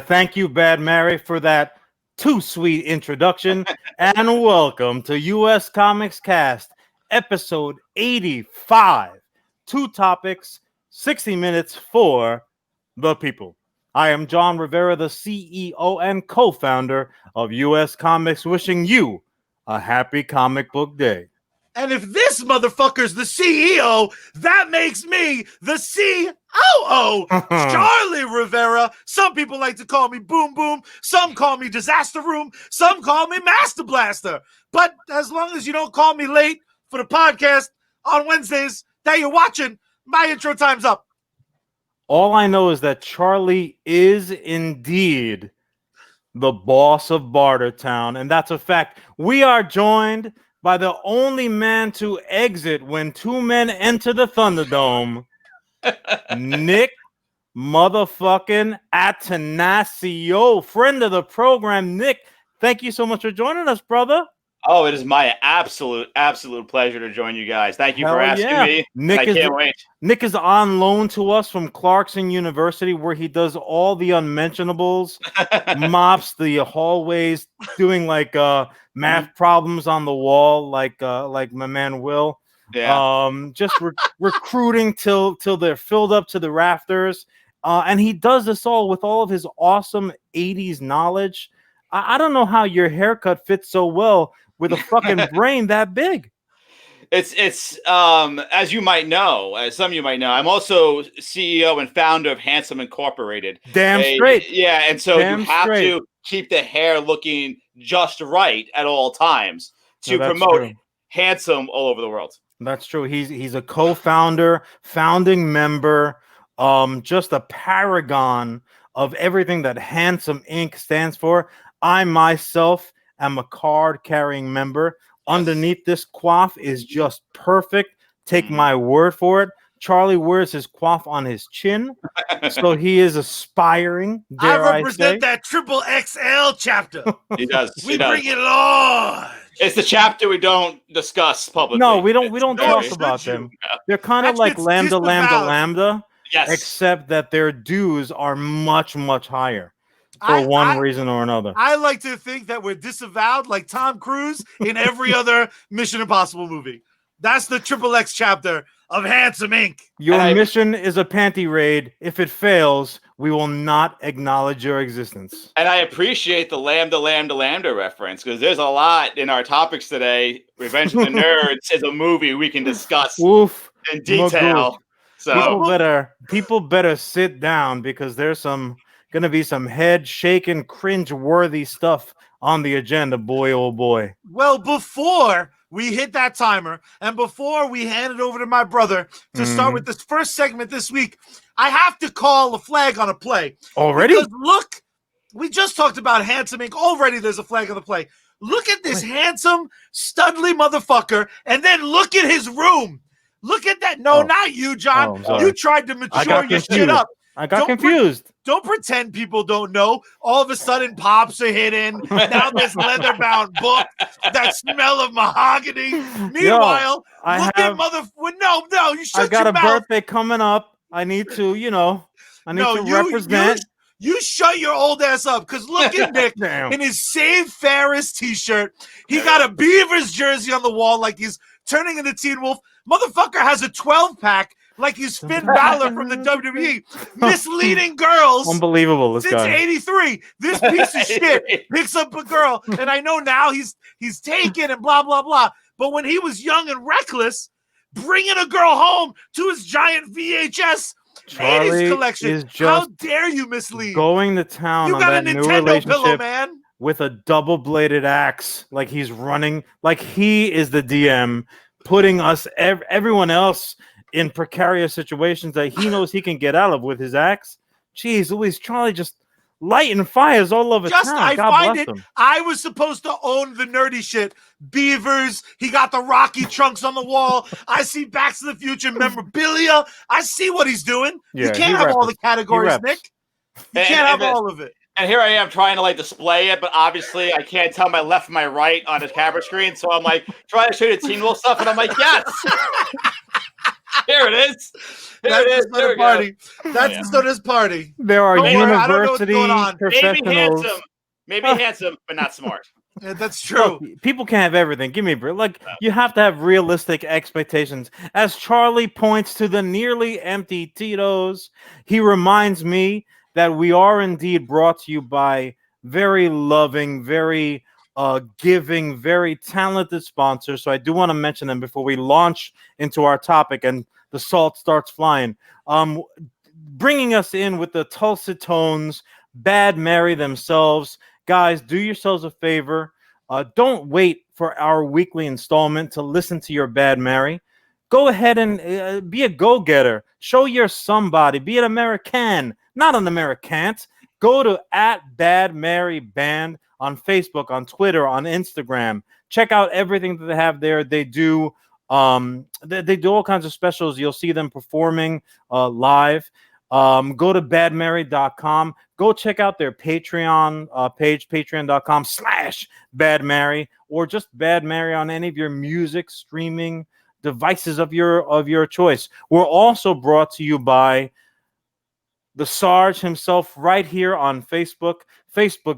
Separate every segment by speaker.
Speaker 1: Thank you, Bad Mary, for that too sweet introduction. And welcome to USComics CAST, episode 85. 2 topics, 60 minutes for the people. I am John Rivera, the CEO and co-founder of US Comics, wishing you a happy comic book day.
Speaker 2: And if this motherfucker's the CEO, that makes me the COO, Charlie Rivera. Some people like to call me Boom Boom. Some call me Disaster Room. Some call me Master Blaster. But as long as you don't call me late for the podcast on Wednesdays that you're watching, my intro time's up.
Speaker 1: All I know is that Charlie is indeed the boss of Bartertown, and that's a fact. We are joined by the only man to exit when 2 men enter the Thunderdome, Nick motherfucking Atanasio, friend of the program. Nick, thank you so much for joining us, brother.
Speaker 3: Oh, it is my absolute pleasure to join you guys. Thank you for asking me. I can't wait.
Speaker 1: Nick is on loan to us from Clarkson University, where he does all the unmentionables, mops the hallways, doing like math problems on the wall, like my man Will.
Speaker 3: Yeah.
Speaker 1: Just recruiting till they're filled up to the rafters. And he does this all with all of his awesome 80s knowledge. I don't know how your haircut fits so well with a fucking brain that big.
Speaker 3: It's as you might know, as some of you might know, I'm also CEO and founder of Handsome Incorporated.
Speaker 1: Damn straight.
Speaker 3: Yeah, and so you have to keep the hair looking just right at all times to promote handsome all over the world.
Speaker 1: That's true. He's a co-founder, founding member, just a paragon of everything that Handsome Inc. stands for. I myself am a card-carrying member. Yes. Underneath this coif is just perfect. Take my word for it. Charlie wears his coif on his chin, so he is aspiring.
Speaker 2: I represent that triple XL chapter.
Speaker 3: He does.
Speaker 2: We bring it on.
Speaker 3: It's the chapter we don't discuss publicly.
Speaker 1: No, we don't talk about them. They're kind of like lambda.
Speaker 3: Yes.
Speaker 1: Except that their dues are much, much higher for one reason or another.
Speaker 2: I like to think that we're disavowed like Tom Cruise in every other Mission Impossible movie. That's the Triple X chapter of Handsome Inc.
Speaker 1: Your mission is a panty raid. If it fails, we will not acknowledge your existence.
Speaker 3: And I appreciate the lambda reference, because there's a lot in our topics today. Revenge of the Nerds is a movie we can discuss in detail.
Speaker 1: So people better sit down, because there's gonna be some head shaking, cringe-worthy stuff on the agenda, boy, oh boy.
Speaker 2: Well, before we hit that timer and before we hand it over to my brother to start with this first segment this week, I have to call a flag on a play.
Speaker 1: Already?
Speaker 2: Because look, we just talked about Handsome Inc. Already there's a flag on the play. Look at this handsome, studly motherfucker, and then look at his room. Look at that. No, not you, John. You tried to mature your shit up.
Speaker 1: I got confused.
Speaker 2: Don't pretend people don't know. All of a sudden, pops are hidden. Now this leather-bound book, that smell of mahogany. Meanwhile, you shut your mouth.
Speaker 1: I got a birthday coming up. I need to, represent.
Speaker 2: You shut your old ass up, because look at Nick in his Save Ferris t-shirt. He got a Beavers jersey on the wall like he's turning into Teen Wolf. Motherfucker has a 12-pack like he's Finn Balor from the WWE, misleading girls.
Speaker 1: Unbelievable, this
Speaker 2: since
Speaker 1: guy.
Speaker 2: '83. This piece of shit picks up a girl, and I know now he's taken and blah blah blah. But when he was young and reckless, bringing a girl home to his giant VHS
Speaker 1: Charlie
Speaker 2: 80s collection,
Speaker 1: is just
Speaker 2: how dare you mislead?
Speaker 1: Going to town
Speaker 2: you
Speaker 1: on
Speaker 2: got
Speaker 1: that
Speaker 2: a
Speaker 1: new
Speaker 2: Nintendo
Speaker 1: relationship
Speaker 2: pillow, man.
Speaker 1: With a double-bladed axe, like he's running, like he is the DM, putting us everyone else in precarious situations that he knows he can get out of with his axe. Jeez Louise, Charlie just lighting fires all over town.
Speaker 2: I find it. I was supposed to own the nerdy shit. Beavers. He got the Rocky trunks on the wall. I see Back to the Future memorabilia. I see what he's doing.
Speaker 1: Yeah,
Speaker 2: you can't have all the categories, Nick. You can't have all of it.
Speaker 3: And here I am trying to display it, but obviously I can't tell my left from my right on his camera screen. So I'm trying to show you the Teen Wolf stuff, and I'm like, yes. Here it is.
Speaker 2: That's the Soda's party. That's the Soda's party.
Speaker 1: There are
Speaker 2: Don't worry, I don't know what's
Speaker 1: university
Speaker 2: going on.
Speaker 1: professionals.
Speaker 3: Maybe handsome, but not smart.
Speaker 2: Yeah, that's true.
Speaker 1: Look, people can't have everything. Give me a break. Like, you have to have realistic expectations. As Charlie points to the nearly empty Tito's, he reminds me that we are indeed brought to you by very loving, very giving, very talented sponsors. So I do want to mention them before we launch into our topic and the salt starts flying. Bringing us in with the Tulsa Tones, Bad Mary themselves. Guys, do yourselves a favor. Don't wait for our weekly installment to listen to your Bad Mary. Go ahead and be a go-getter. Show you're somebody. Be an American, not an Americant. Go to @BadMaryBand on Facebook, on Twitter, on Instagram. Check out everything that they have there. They do they do all kinds of specials. You'll see them performing live. Go to badmary.com. Go check out their Patreon page, patreon.com/badmary, or just Bad Mary on any of your music streaming devices of your choice. We're also brought to you by the Sarge himself right here on Facebook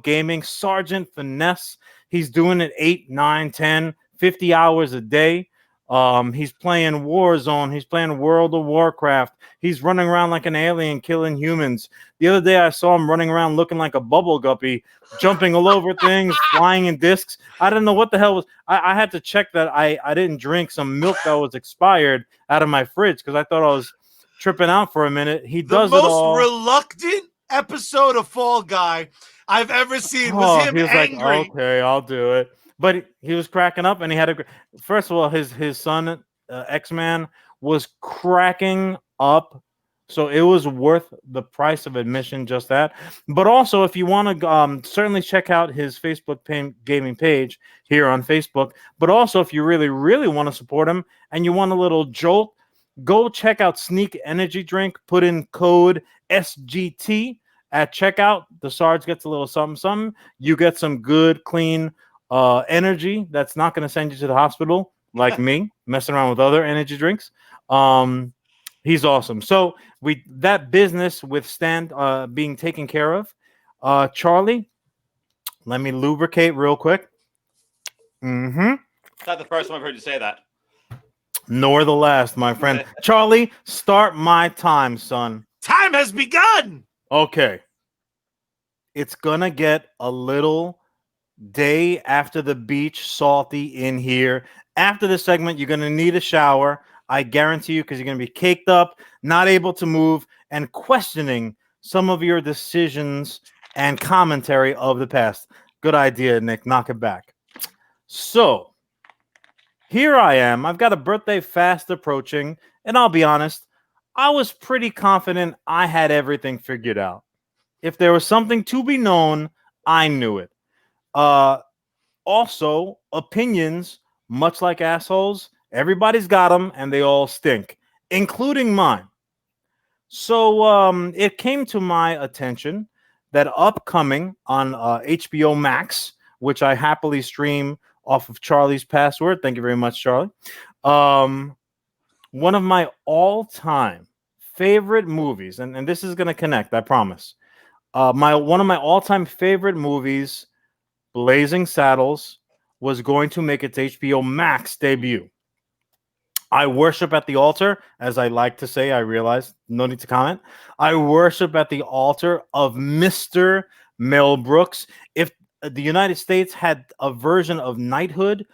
Speaker 1: Gaming, Sergeant Finesse. He's doing it 8, 9, 10, 50 hours a day. He's playing Warzone. He's playing World of Warcraft. He's running around like an alien, killing humans. The other day I saw him running around looking like a bubble guppy, jumping all over things, flying in discs. I didn't know what the hell was. I had to check that I didn't drink some milk that was expired out of my fridge because I thought I was tripping out for a minute. He does it all.
Speaker 2: The most reluctant episode of Fall Guy I've ever seen was him
Speaker 1: he was
Speaker 2: angry.
Speaker 1: like, okay, I'll do it. But he was cracking up, and he had a. First of all, his son X-Man was cracking up, so it was worth the price of admission. Just that. But also, if you want to, certainly check out his Facebook gaming page here on Facebook. But also, if you really, really want to support him and you want a little jolt, go check out Sneak Energy Drink. Put in code SGT at checkout. The Sarge gets a little something. You get some good, clean energy that's not going to send you to the hospital like me messing around with other energy drinks. He's awesome. So that business with Stan being taken care of. Charlie, let me lubricate real quick.
Speaker 3: Not the first time I've heard you say that.
Speaker 1: Nor the last, my friend. Charlie, start my time, son.
Speaker 2: Time has begun.
Speaker 1: Okay. It's gonna get a little day after the beach salty in here. After this segment, you're going to need a shower. I guarantee you, because you're going to be caked up, not able to move, and questioning some of your decisions and commentary of the past. Good idea, Nick. Knock it back. So here I am. I've got a birthday fast approaching, and I'll be honest, I was pretty confident I had everything figured out. If there was something to be known, I knew it. Also, opinions, much like assholes, everybody's got them and they all stink, including mine. So it came to my attention that upcoming on HBO Max, which I happily stream off of Charlie's password. Thank you very much, Charlie. One of my all-time favorite movies, and this is going to connect, I promise. One of my all-time favorite movies, Blazing Saddles, was going to make its HBO Max debut. I worship at the altar, as I like to say. I realize, no need to comment. I worship at the altar of Mr. Mel Brooks. If the United States had a version of knighthood,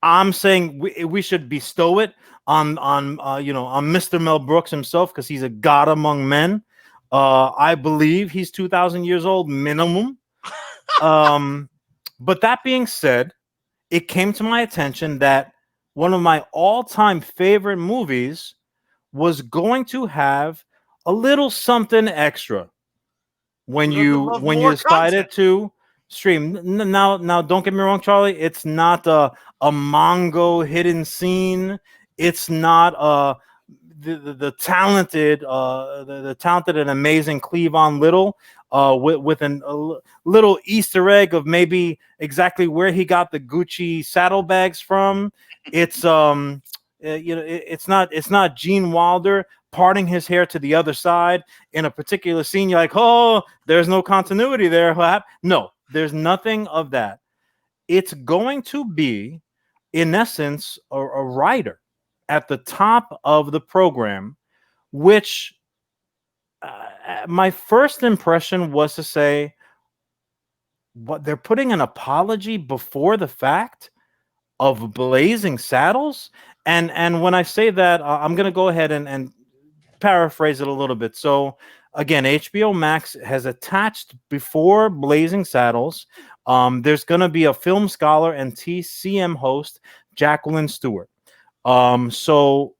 Speaker 1: I'm saying we should bestow it on Mr. Mel Brooks himself, because he's a god among men. I believe he's 2,000 years old minimum. But that being said, it came to my attention that one of my all-time favorite movies was going to have a little something extra when you decided to stream. Now, don't get me wrong, Charlie. It's not a Mongo hidden scene. It's not the talented and amazing Cleavon Little with a little Easter egg of maybe exactly where he got the Gucci saddlebags from. It's it's not Gene Wilder parting his hair to the other side in a particular scene. You're like, oh, there's no continuity there. No, there's nothing of that. It's going to be, in essence, a writer at the top of the program, which my first impression was to say, what, they're putting an apology before the fact of Blazing Saddles? And when I say that, I'm going to go ahead and paraphrase it a little bit. So again, HBO Max has attached before Blazing Saddles. There's going to be a film scholar and TCM host, Jacqueline Stewart. So,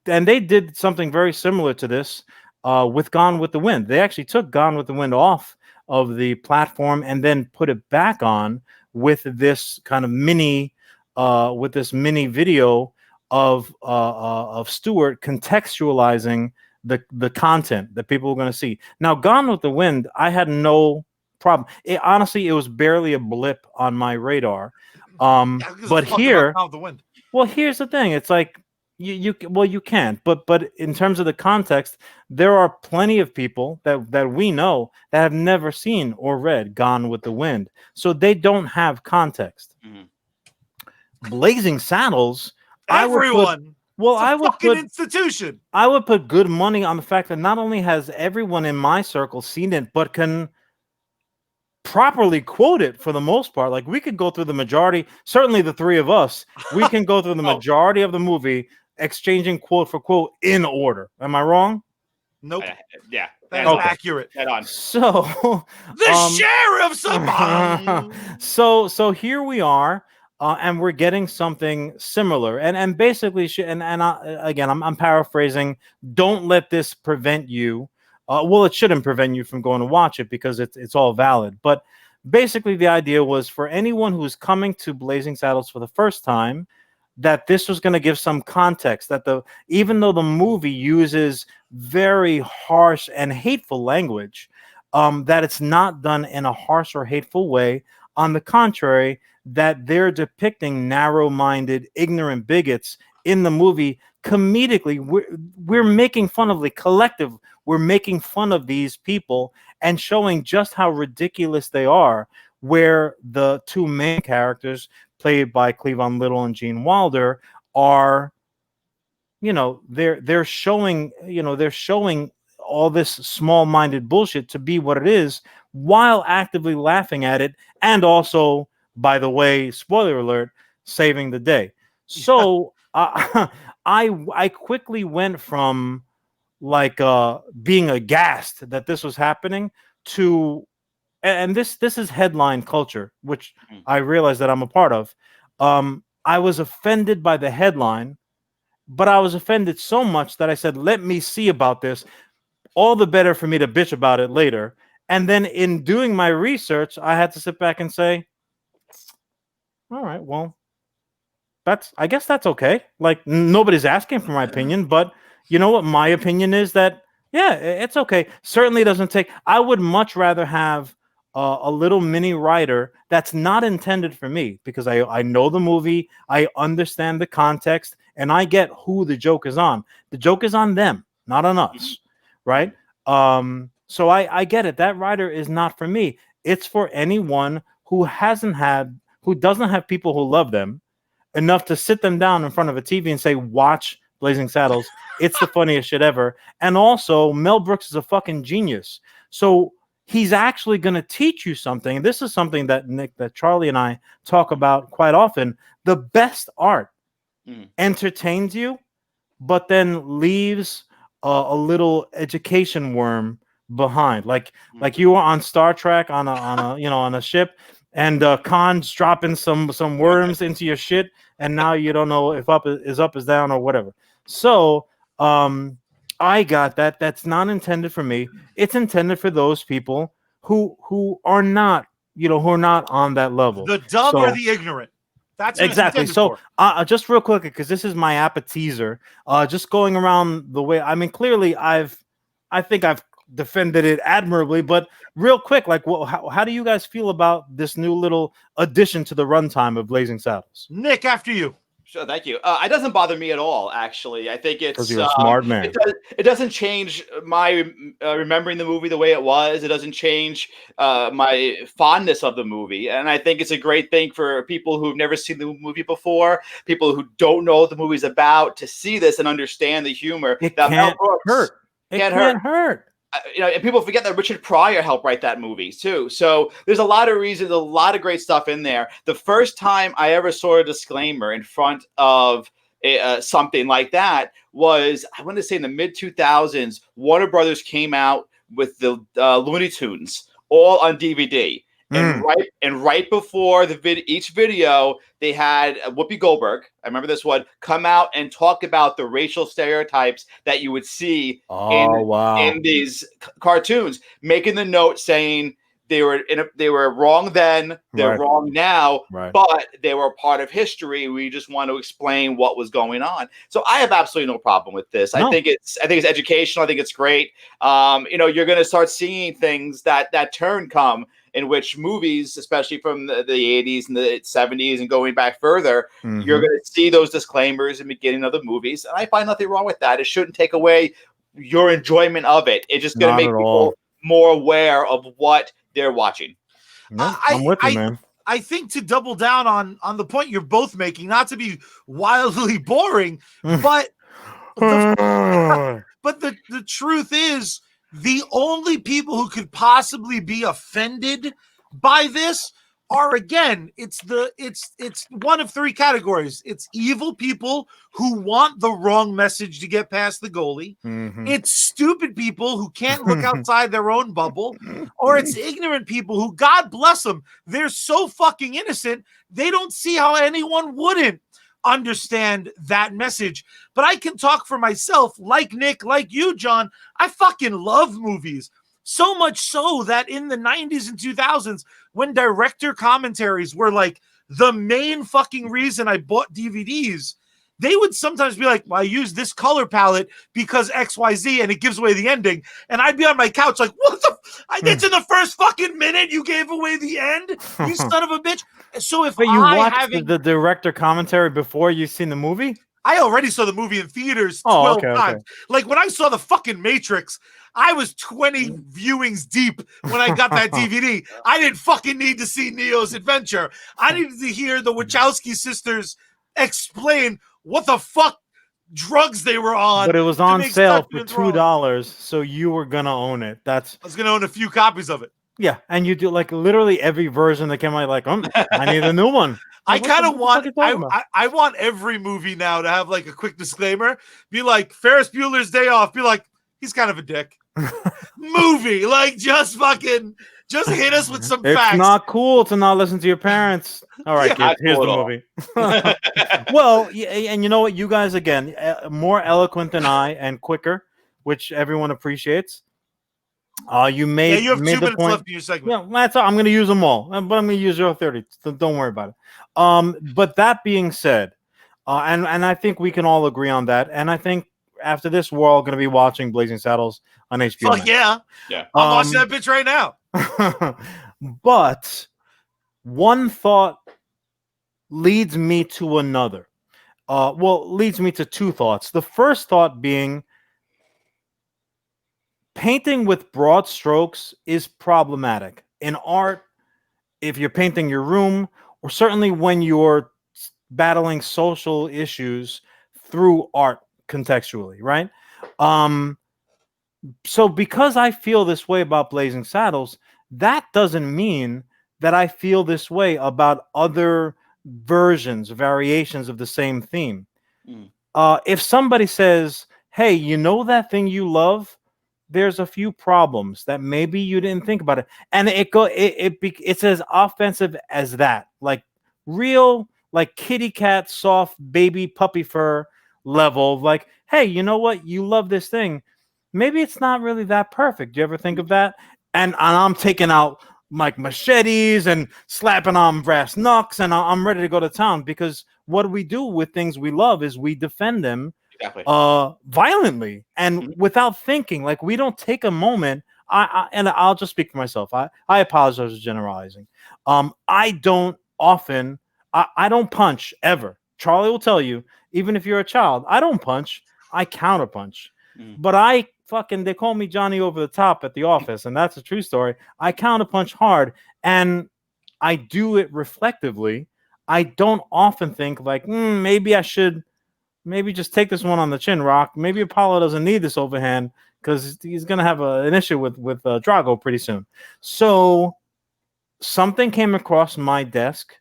Speaker 1: and they did something very similar to this with Gone with the Wind. They actually took Gone with the Wind off of the platform and then put it back on with this kind of mini video of Stewart contextualizing the content that people were going to see. Now, Gone with the Wind, I had no problem. Honestly, it was barely a blip on my radar. But here, well, here's the thing. It's like you can't. But in terms of the context, there are plenty of people that we know that have never seen or read Gone with the Wind, so they don't have context. Mm-hmm. Blazing Saddles.
Speaker 2: Everyone. I would put institution.
Speaker 1: I would put good money on the fact that not only has everyone in my circle seen it, but can properly quote it for the most part. Like, we could go through the majority, certainly the three of us, we can go through the majority of the movie exchanging quote for quote in order. Am I wrong?
Speaker 2: Nope.
Speaker 3: Yeah.
Speaker 2: That's accurate.
Speaker 3: Head on.
Speaker 1: So
Speaker 2: the sheriff's
Speaker 1: so here we are. And we're getting something similar, and basically, again, I'm paraphrasing. Don't let this prevent you. Well, it shouldn't prevent you from going to watch it because it's all valid. But basically, the idea was for anyone who's coming to Blazing Saddles for the first time, that this was going to give some context. That even though the movie uses very harsh and hateful language, that it's not done in a harsh or hateful way. On the contrary, that they're depicting narrow-minded, ignorant bigots in the movie comedically. We're making fun of the collective. We're making fun of these people and showing just how ridiculous they are, where the two main characters, played by Cleavon Little and Gene Wilder, are, they're showing all this small-minded bullshit to be what it is, while actively laughing at it, and also, by the way, spoiler alert, saving the day. So I quickly went from like being aghast that this was happening to, and this is headline culture, which I realize that I'm a part of. I was offended by the headline, but I was offended so much that I said, let me see about this. All the better for me to bitch about it later. And then in doing my research, I had to sit back and say, all right, well, I guess that's okay. Like, nobody's asking for my opinion, but you know what my opinion is? That, yeah, it's okay. Certainly doesn't take, I would much rather have a little mini writer that's not intended for me, because I know the movie, I understand the context, and I get who the joke is on. The joke is on them, not on us, right? So I get it. That writer is not for me. It's for anyone who doesn't have people who love them enough to sit them down in front of a TV and say, watch Blazing Saddles. It's the funniest shit ever. And also, Mel Brooks is a fucking genius. So he's actually going to teach you something. And this is something that Charlie and I talk about quite often. The best art entertains you, but then leaves a little education worm behind, like you were on Star Trek on a ship, and Khan's dropping some worms into your shit, and now you don't know if up is down or whatever. So I got that. That's not intended for me. It's intended for those people who are not on that level.
Speaker 2: The dumb or the ignorant. That's
Speaker 1: exactly. So just real quick, because this is my appetizer, just going around the way, I mean, clearly I think I've defended it admirably, but real quick, like, how do you guys feel about this new little addition to the runtime of Blazing Saddles?
Speaker 2: Nick, after you.
Speaker 3: Sure, thank you. It doesn't bother me at all, actually. I think it's
Speaker 1: because you're a smart man.
Speaker 3: It doesn't change my remembering the movie the way it was. It doesn't change my fondness of the movie, and I think it's a great thing for people who've never seen the movie before, people who don't know what the movie's about, to see this and understand the humor.
Speaker 1: It can't hurt. It can't hurt.
Speaker 3: And people forget that Richard Pryor helped write that movie too. So there's a lot of reasons, a lot of great stuff in there. The first time I ever saw a disclaimer in front of something like that was, I want to say in the mid 2000s, Warner Brothers came out with the Looney Tunes all on DVD. And right before each video, they had Whoopi Goldberg, I remember this one, come out and talk about the racial stereotypes that you would see in these cartoons, making the note saying they were wrong then, they're wrong now, but they were part of history. We just want to explain what was going on. So I have absolutely no problem with this. I think it's educational. I think it's great. You're going to start seeing things that turn come, in which movies, especially from the 80s and the 70s and going back further, you're going to see those disclaimers in the beginning of the movies. And I find nothing wrong with that. It shouldn't take away your enjoyment of it. It's just going to make people more aware of what they're watching.
Speaker 1: Yeah, I'm with you, man.
Speaker 2: I think, to double down on the point you're both making, not to be wildly boring, but the truth is, the only people who could possibly be offended by this are, again, it's one of three categories. It's evil people who want the wrong message to get past the goalie. It's stupid people who can't look outside their own bubble, or it's ignorant people who, God bless them, they're so fucking innocent, they don't see how anyone wouldn't understand that message. But I can talk for myself, like Nick, like you, John. I fucking love movies. So much so that in the 90s and 2000s, when director commentaries were like the main fucking reason I bought DVDs, they would sometimes be like, well, I use this color palette because XYZ, and it gives away the ending. And I'd be on my couch like, what the? I get to the first fucking minute, you gave away the end, you son of a bitch. So if
Speaker 1: you watched the director commentary before you've seen the movie?
Speaker 2: I already saw the movie in theaters 12 times. Okay. Like, when I saw the fucking Matrix, I was 20 viewings deep when I got that DVD. I didn't fucking need to see Neo's adventure. I needed to hear the Wachowski sisters explain what the fuck drugs they were on.
Speaker 1: But it was on sale for $2, so you were gonna own it. I
Speaker 2: was gonna own a few copies of it.
Speaker 1: Yeah, and you do, like, literally every version that came out, like, I need a new one.
Speaker 2: I kind of want, I want every movie now to have, like, a quick disclaimer. Be like, Ferris Bueller's Day Off. Be like, he's kind of a dick. Movie. Like, just hit us with some facts.
Speaker 1: It's not cool to not listen to your parents. All right, kids, here's the movie. Well, and you know what? You guys, again, more eloquent than I and quicker, which everyone appreciates. You have 2
Speaker 2: minutes left in your segment.
Speaker 1: Yeah, that's all. I'm going to use them all, but I'm going to use your 30. So don't worry about it. But that being said, and I think we can all agree on that. And I think after this, we're all going to be watching Blazing Saddles on HBO.
Speaker 2: Fuck yeah. I'm watching that bitch right now.
Speaker 1: But one thought leads me to another. Leads me to two thoughts. The first thought being, painting with broad strokes is problematic. In art, if you're painting your room, or certainly when you're battling social issues through art contextually, right? So because I feel this way about Blazing Saddles, that doesn't mean that I feel this way about other variations of the same theme. If somebody says, hey, you know that thing you love? There's a few problems that maybe you didn't think about it, and it's as offensive as that, like real, like kitty cat, soft baby puppy fur level. Like, hey, you know what? You love this thing. Maybe it's not really that perfect. Do you ever think of that? And I'm taking out like machetes and slapping on brass knucks, and I'm ready to go to town, because what we do with things we love is we defend them.
Speaker 3: Exactly.
Speaker 1: Violently and without thinking. Like, we don't take a moment. And I'll just speak for myself. I apologize for generalizing. I don't punch ever. Charlie will tell you, even if you're a child, I don't punch, I counterpunch.
Speaker 3: Mm.
Speaker 1: But they call me Johnny Over the Top at the office, and that's a true story. I counterpunch hard, and I do it reflectively. I don't often think like, maybe I should just take this one on the chin, Rock. Maybe Apollo doesn't need this overhand because he's gonna have an issue with Drago pretty soon. So something came across my desk,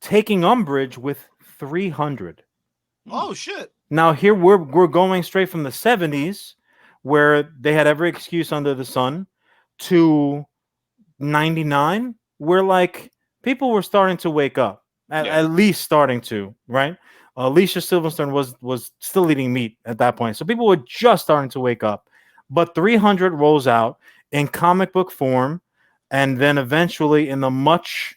Speaker 1: taking umbrage with 300.
Speaker 2: Oh shit!
Speaker 1: Now here we're going straight from the 70s, where they had every excuse under the sun, to 99, where like people were starting to wake up, at least starting to, right? Alicia Silverstone was still eating meat at that point, so people were just starting to wake up. But 300 rolls out in comic book form, and then eventually in the much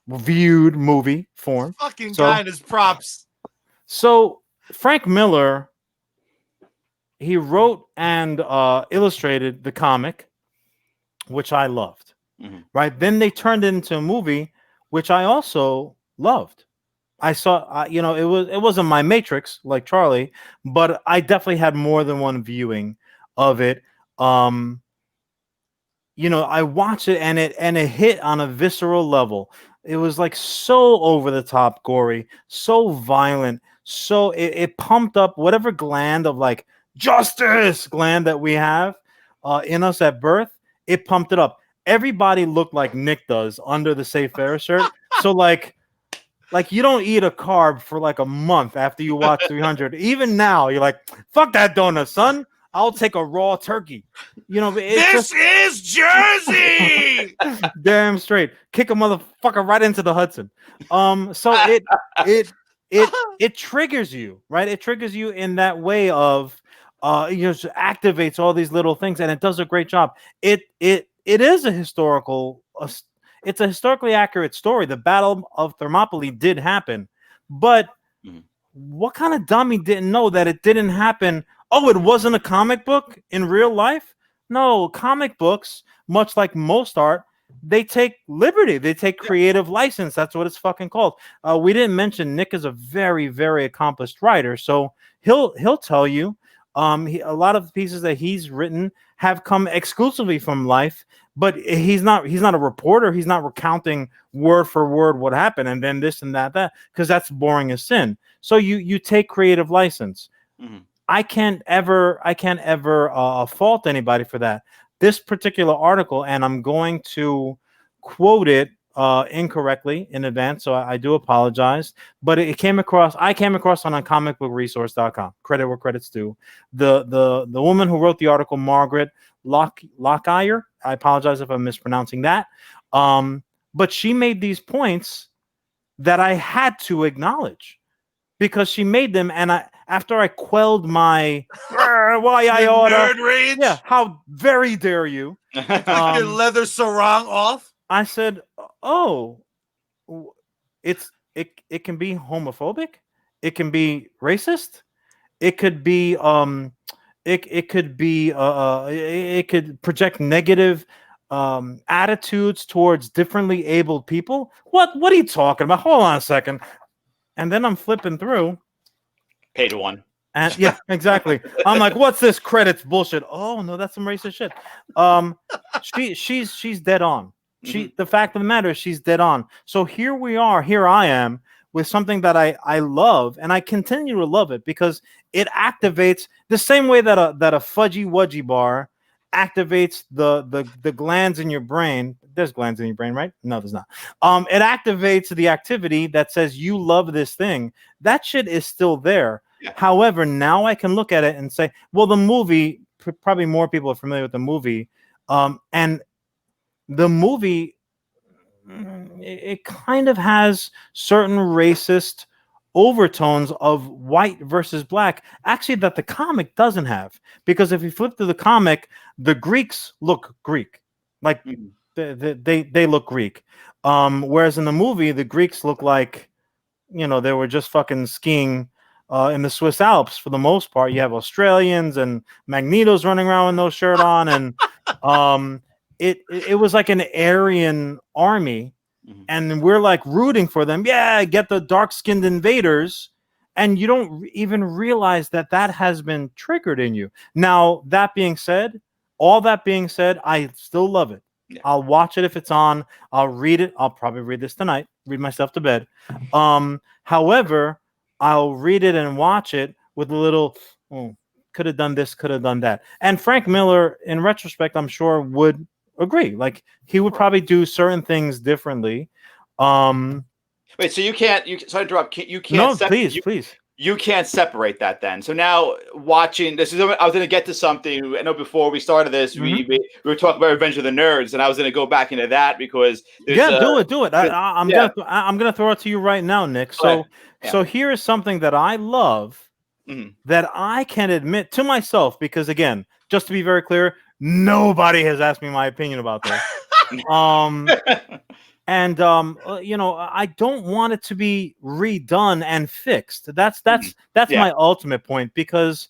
Speaker 1: viewed movie form.
Speaker 2: Fucking guy and his props.
Speaker 1: So Frank Miller, he wrote and illustrated the comic, which I loved.
Speaker 3: Mm-hmm.
Speaker 1: Right. Then they turned it into a movie, which I also loved. I saw, it wasn't my Matrix like Charlie, but I definitely had more than one viewing of it. I watched it and it hit on a visceral level. It was like so over the top gory, so violent, so it pumped up whatever gland of like justice gland that we have in us at birth. It pumped it up. Everybody looked like Nick does under the Safe Fair shirt. So like you don't eat a carb for like a month after you watch 300. Even now, you're like, fuck that donut, son. I'll take a raw turkey.
Speaker 2: This is Jersey.
Speaker 1: Damn straight. Kick a motherfucker right into the Hudson. So it triggers you, right? It triggers you in that way of activates all these little things, and it does a great job. It is a historical. It's a historically accurate story. The Battle of Thermopylae did happen, but what kind of dummy didn't know that it didn't happen? Oh, it wasn't a comic book in real life? No, comic books, much like most art, they take liberty. They take creative license. That's what it's fucking called. We didn't mention Nick is a very, very accomplished writer, so he'll tell you. A lot of the pieces that he's written have come exclusively from life, but he's not a reporter. He's not recounting word for word what happened and then this and that, because that's boring as sin. So you take creative license. Mm-hmm. I can't ever fault anybody for that. This particular article, and I'm going to quote it incorrectly in advance, so I do apologize. But I came across on comicbookresource.com. Credit where credit's due. The woman who wrote the article, Margaret Lockyer. I apologize if I'm mispronouncing that. But she made these points that I had to acknowledge because she made them, and after I quelled my why I oughta
Speaker 2: nerd rage.
Speaker 1: Yeah, how very dare you?
Speaker 2: Leather sarong off.
Speaker 1: I said, "Oh, it can be homophobic. It can be racist. It could be it could project negative attitudes towards differently abled people. What are you talking about? Hold on a second." And then I'm flipping through.
Speaker 3: Page one.
Speaker 1: And yeah, exactly. I'm like, what's this credits bullshit? Oh no, that's some racist shit. She's dead on. The fact of the matter is she's dead on. So here I am with something that I love, and I continue to love it because it activates the same way that a fudgy wudgy bar activates the glands in your brain. There's glands in your brain, right? No, there's not. It activates the activity that says you love this thing. That shit is still there. Yeah. However, now I can look at it and say, well, the movie, probably more people are familiar with the movie, and the movie, it kind of has certain racist overtones of white versus black, actually, that the comic doesn't have. Because if you flip to the comic, the Greeks look Greek, like they look Greek, whereas in the movie, the Greeks look like, they were just fucking skiing in the Swiss Alps for the most part. You have Australians and Magneto's running around with no shirt on, and it was like an Aryan army, and we're like rooting for them. Yeah, get the dark-skinned invaders, and you don't even realize that has been triggered in you. Now, that being said, I still love it.
Speaker 3: Yeah.
Speaker 1: I'll watch it if it's on. I'll read it. I'll probably read this tonight. Read myself to bed. However, I'll read it and watch it with a little, could have done this, could have done that. And Frank Miller, in retrospect, I'm sure would agree. Like, he would probably do certain things differently.
Speaker 3: Wait, so you can't? Sorry to interrupt. You can't.
Speaker 1: No, please.
Speaker 3: You can't separate that then. So now watching this is. I was going to get to something. I know before we started this, we were talking about Revenge of the Nerds, and I was going to go back into that because
Speaker 1: do it. I'm gonna throw it to you right now, Nick. So here is something that I love that I can admit to myself, because again, just to be very clear, nobody has asked me my opinion about this. And I don't want it to be redone and fixed. That's my ultimate point, because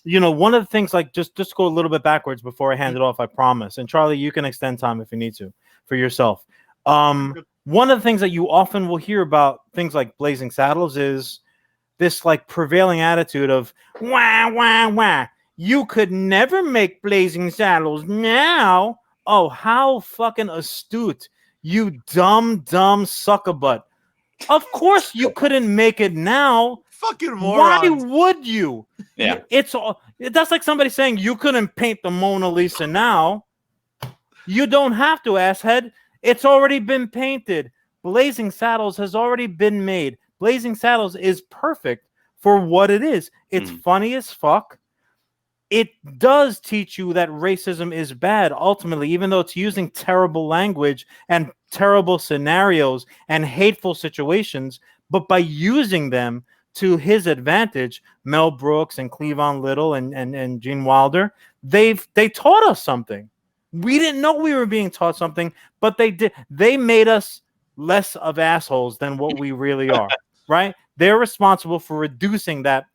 Speaker 1: one of the things, like, just go a little bit backwards before I hand it off, I promise. And Charlie, you can extend time if you need to for yourself. One of the things that you often will hear about things like Blazing Saddles is this like prevailing attitude of wah wah wah. You could never make Blazing Saddles now. Oh, how fucking astute. You dumb sucker butt. Of course you couldn't make it now.
Speaker 2: Fucking morons.
Speaker 1: Why would you?
Speaker 3: Yeah.
Speaker 1: That's like somebody saying you couldn't paint the Mona Lisa now. You don't have to, asshead. It's already been painted. Blazing Saddles has already been made. Blazing Saddles is perfect for what it is. It's funny as fuck. It does teach you that racism is bad, ultimately, even though it's using terrible language and terrible scenarios and hateful situations. But by using them to his advantage, Mel Brooks and Cleavon Little and Gene Wilder, they taught us something. We didn't know we were being taught something, but they did. They made us less of assholes than what we really are, right? They're responsible for reducing that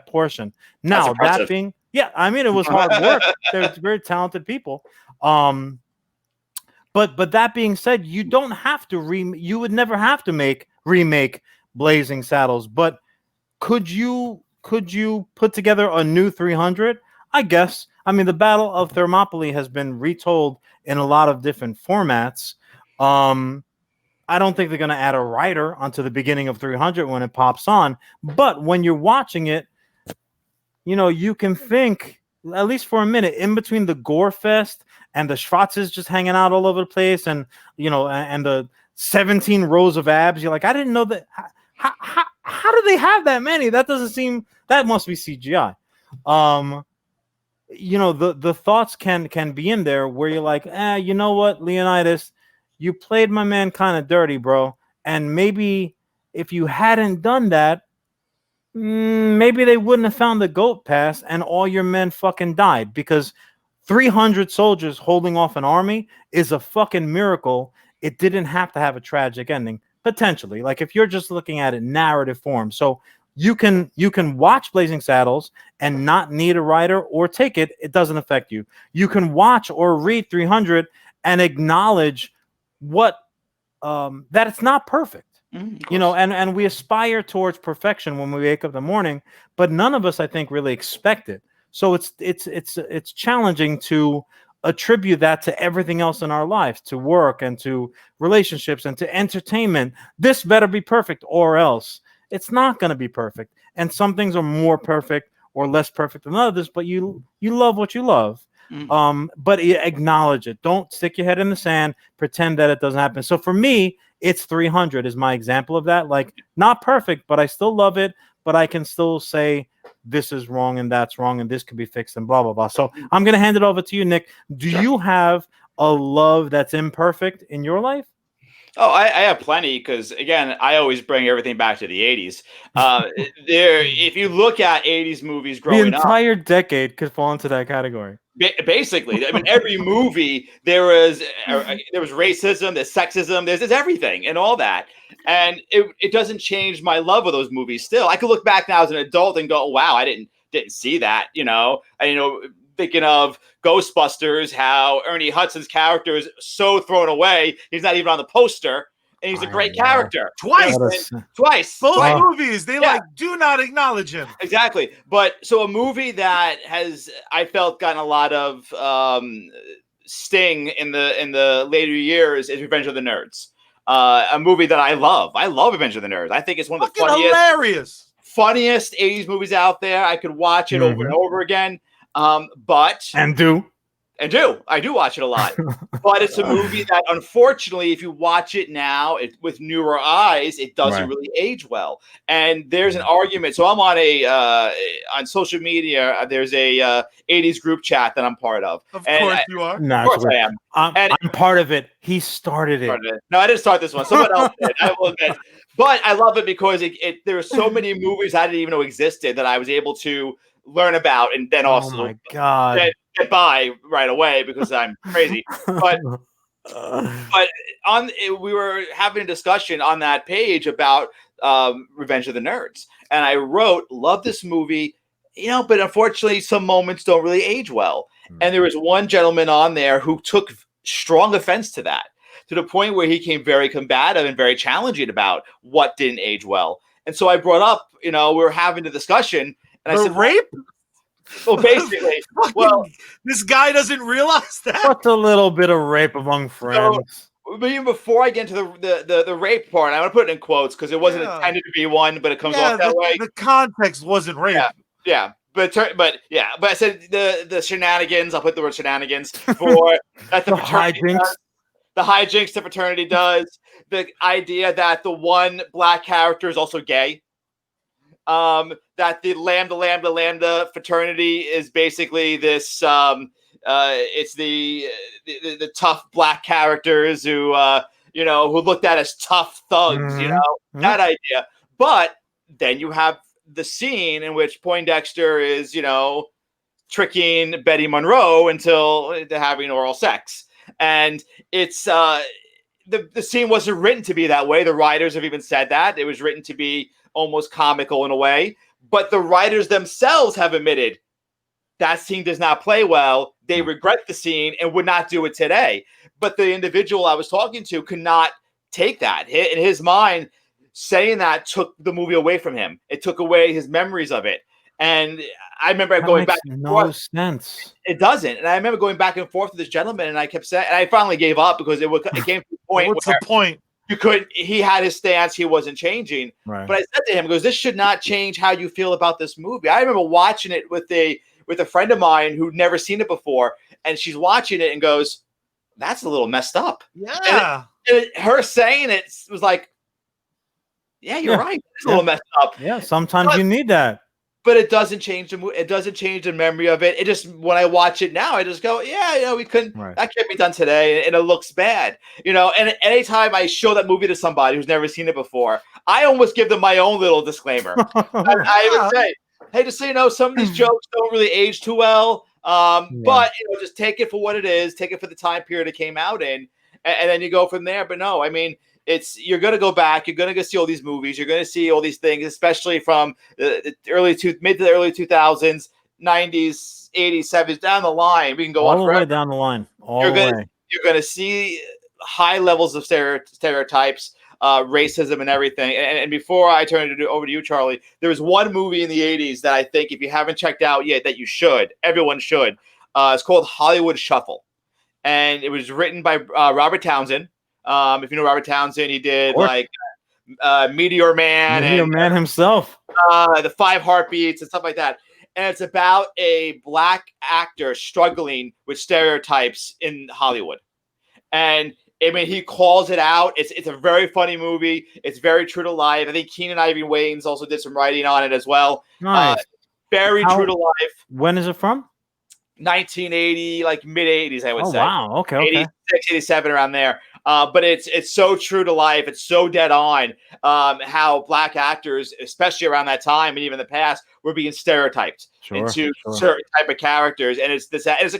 Speaker 1: portion. Now, that being... Yeah, I mean, it was hard work. They're very talented people. But that being said, you don't have to you would never have to remake Blazing Saddles. But could you put together a new 300? I guess. I mean, the Battle of Thermopylae has been retold in a lot of different formats. I don't think they're going to add a writer onto the beginning of 300 when it pops on. But when you're watching it, you can think, at least for a minute, in between the gore fest and the Schwarzes just hanging out all over the place, and and the 17 rows of abs, you're like, I didn't know that. How do they have that many? That doesn't seem. That must be CGI. The thoughts can be in there where you're like, you know what, Leonidas, you played my man kind of dirty, bro. And maybe if you hadn't done that, maybe they wouldn't have found the goat pass and all your men fucking died, because 300 soldiers holding off an army is a fucking miracle. It didn't have to have a tragic ending, potentially. Like, if you're just looking at it narrative form. So you can watch Blazing Saddles and not need a writer or take it. It doesn't affect you. You can watch or read 300 and acknowledge that it's not perfect. And we aspire towards perfection when we wake up in the morning, but none of us, I think, really expect it. So it's challenging to attribute that to everything else in our lives, to work and to relationships and to entertainment. This better be perfect, or else it's not going to be perfect. And some things are more perfect or less perfect than others, but you love what you love. But acknowledge it. Don't stick your head in the sand, pretend that it doesn't happen. So for me, it's 300 is my example of that. Like, not perfect, but I still love it. But I can still say this is wrong and that's wrong and this could be fixed and blah, blah, blah. So I'm going to hand it over to you, Nick. Do you have a love that's imperfect in your life?
Speaker 3: Oh, I have plenty, because, again, I always bring everything back to the 80s. If you look at 80s movies growing up,
Speaker 1: the entire decade could fall into that category.
Speaker 3: Basically, I mean, every movie there was racism, there's sexism, there's everything and all that, and it doesn't change my love of those movies. Still, I could look back now as an adult and go, "Wow, I didn't see that." thinking of Ghostbusters, how Ernie Hudson's character is so thrown away, he's not even on the poster, and he's a great character.
Speaker 2: Twice.
Speaker 3: Twice.
Speaker 2: Both movies, they do not acknowledge him.
Speaker 3: Exactly. But so a movie that has, I felt, gotten a lot of sting in the later years is Revenge of the Nerds. A movie that I love. I love Revenge of the Nerds. I think it's one of the funniest 80s movies out there. I could watch it over and over again. I do watch it a lot. But it's a movie that, unfortunately, if you watch it now with newer eyes, it doesn't really age well. And there's an argument. So I'm on on social media. There's a 80s group chat that I'm part of.
Speaker 2: Of course you are.
Speaker 1: Of
Speaker 3: course I am.
Speaker 1: I'm part of it. He started it.
Speaker 3: No, I didn't start this one. Someone else did. I will admit. But I love it because there are so many movies I didn't even know existed that I was able to learn about, and then also get by right away because I'm crazy. But we were having a discussion on that page about Revenge of the Nerds, and I wrote, "Love this movie, but unfortunately, some moments don't really age well." And there was one gentleman on there who took strong offense to that, to the point where he came very combative and very challenging about what didn't age well. And so I brought up, we were having the discussion. And I said,
Speaker 2: rape?
Speaker 3: Well, basically,
Speaker 2: this guy doesn't realize that.
Speaker 1: What's a little bit of rape among friends?
Speaker 3: So, even before I get into the rape part, I'm going to put it in quotes because it wasn't intended to be one, but it comes off that way.
Speaker 2: The context wasn't rape.
Speaker 3: Yeah. But I said the shenanigans. I'll put the word shenanigans for that the hijinks. The hijinks the fraternity does. The idea that the one black character is also gay. That the Lambda fraternity is basically this. It's the tough black characters who who looked at as tough thugs. That idea. But then you have the scene in which Poindexter is tricking Betty Monroe until they're having oral sex, and it's the scene wasn't written to be that way. The writers have even said that it was written to be almost comical in a way, but the writers themselves have admitted that scene does not play well. They regret the scene and would not do it today. But the individual I was talking to could not take that. In his mind, saying that took the movie away from him. It took away his memories of it. And I remember going back and forth.
Speaker 1: No sense.
Speaker 3: It doesn't. And I remember going back and forth with this gentleman, and I kept saying, and I finally gave up because it came to the point.
Speaker 2: What's the point?
Speaker 3: He had his stance, he wasn't changing.
Speaker 1: Right.
Speaker 3: But I said to him, this should not change how you feel about this movie. I remember watching it with a friend of mine who'd never seen it before, and she's watching it and goes, that's a little messed up.
Speaker 2: Yeah.
Speaker 3: And her saying it was like, yeah, you're right. It's a little messed up.
Speaker 1: Yeah, sometimes you need that.
Speaker 3: But it doesn't change it doesn't change the memory of it. It just, when I watch it now, I just go, we couldn't, that can't be done today, and it looks bad. And anytime I show that movie to somebody who's never seen it before, I almost give them my own little disclaimer. I would say, hey, just so you know, some of these jokes don't really age too well. But just take it for what it is, take it for the time period it came out in, and then you go from there. But no, I mean, you're going to go back, you're going to go see all these movies, you're going to see all these things, especially from the mid to the early 2000s, 90s, 80s, 70s, down the line. We can go
Speaker 1: all
Speaker 3: on
Speaker 1: the way down the line. You're going
Speaker 3: to see high levels of stereotypes, racism, and everything. And before I turn it over to you, Charlie, there was one movie in the 80s that I think, if you haven't checked out yet, that you should. Everyone should. It's called Hollywood Shuffle. And it was written by Robert Townsend. If you know Robert Townsend, he did Meteor Man.
Speaker 1: Meteor Man himself.
Speaker 3: The 5 Heartbeats and stuff like that. And it's about a black actor struggling with stereotypes in Hollywood. And I mean, he calls it out. It's a very funny movie. It's very true to life. I think Keenan Ivory Wayans also did some writing on it as well.
Speaker 1: Nice.
Speaker 3: Very true to life.
Speaker 1: When is it from?
Speaker 3: 1980, like mid 80s, I would say.
Speaker 1: Oh, wow. Okay.
Speaker 3: 86, 87, around there. But it's so true to life. It's so dead on how black actors, especially around that time and even the past, were being stereotyped into certain type of characters. And it is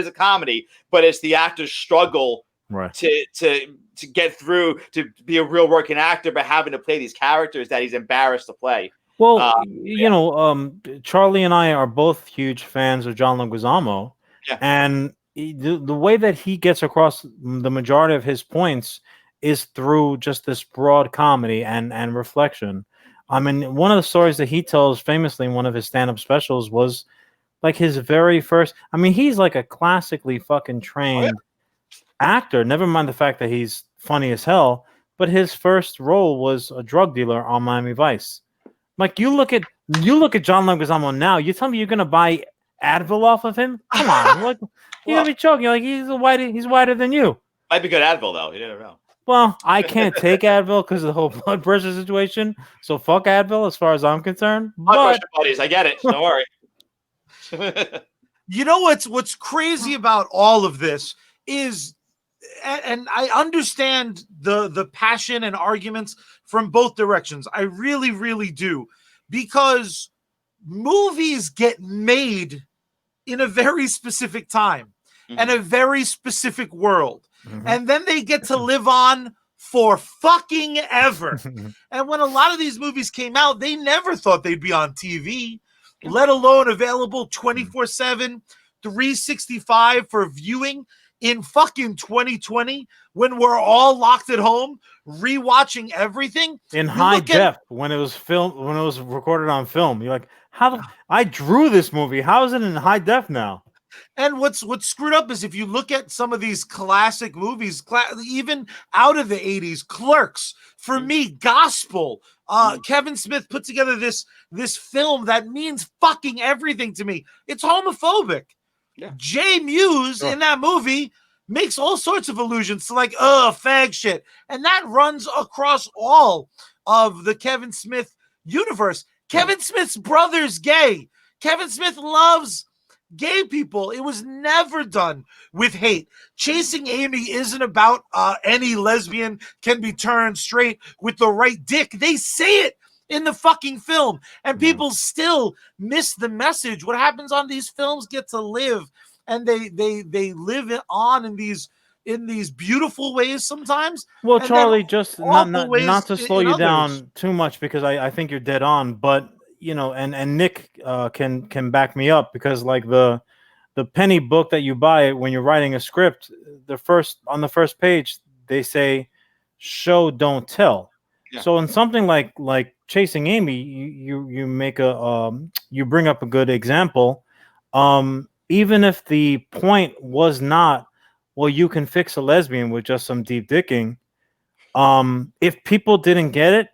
Speaker 3: a comedy, but it's the actor's struggle to get through, to be a real working actor, but having to play these characters that he's embarrassed to play.
Speaker 1: Well, Charlie and I are both huge fans of John Leguizamo,
Speaker 3: Yeah.
Speaker 1: and the way that he gets across the majority of his points is through just this broad comedy and reflection. I mean, one of the stories that he tells famously in one of his stand-up specials was like his very first. I mean, he's like a classically fucking trained actor. Never mind the fact that he's funny as hell, but his first role was a drug dealer on Miami Vice. Like you look at John Leguizamo now. You tell me you're gonna buy Advil off of him? Come on, like you're gonna be choking. Like he's whiter than you.
Speaker 3: Might be good Advil though. You never know.
Speaker 1: Well, I can't take Advil because of the whole blood pressure situation. So fuck Advil as far as I'm concerned.
Speaker 3: Blood
Speaker 1: But
Speaker 3: pressure buddies, I get it. Don't worry.
Speaker 2: You know what's crazy about all of this is, and I understand the passion and arguments from both directions. I really, really do, because movies get made in a very specific time and a very specific world. And then they get to live on for fucking ever. And when a lot of these movies came out, they never thought they'd be on TV, let alone available 24/7, 365 for viewing in fucking 2020 when we're all locked at home rewatching everything
Speaker 1: in high def when it was recorded on film. You're like, I drew this movie. How is it in high def now?
Speaker 2: And what's screwed up is if you look at some of these classic movies, even out of the 80s, Clerks, for me, Gospel, Kevin Smith put together this film that means fucking everything to me. It's homophobic. Yeah. Jay Muse in that movie makes all sorts of allusions to like, fag shit. And that runs across all of the Kevin Smith universe. Kevin Smith's brother's gay. Kevin Smith loves gay people. It was never done with hate. Chasing Amy isn't about any lesbian can be turned straight with the right dick. They say it in the fucking film, and people still miss the message. What happens on these films get to live, and they live it on in these beautiful ways sometimes.
Speaker 1: Well, Charlie, just not to slow you down too much, because I think you're dead on, but and Nick can back me up, because like the penny book that you buy when you're writing a script, on the first page they say show don't tell. Yeah. So in something like Chasing Amy, you make you bring up a good example. Even if the point was not, well, you can fix a lesbian with just some deep dicking. If people didn't get it.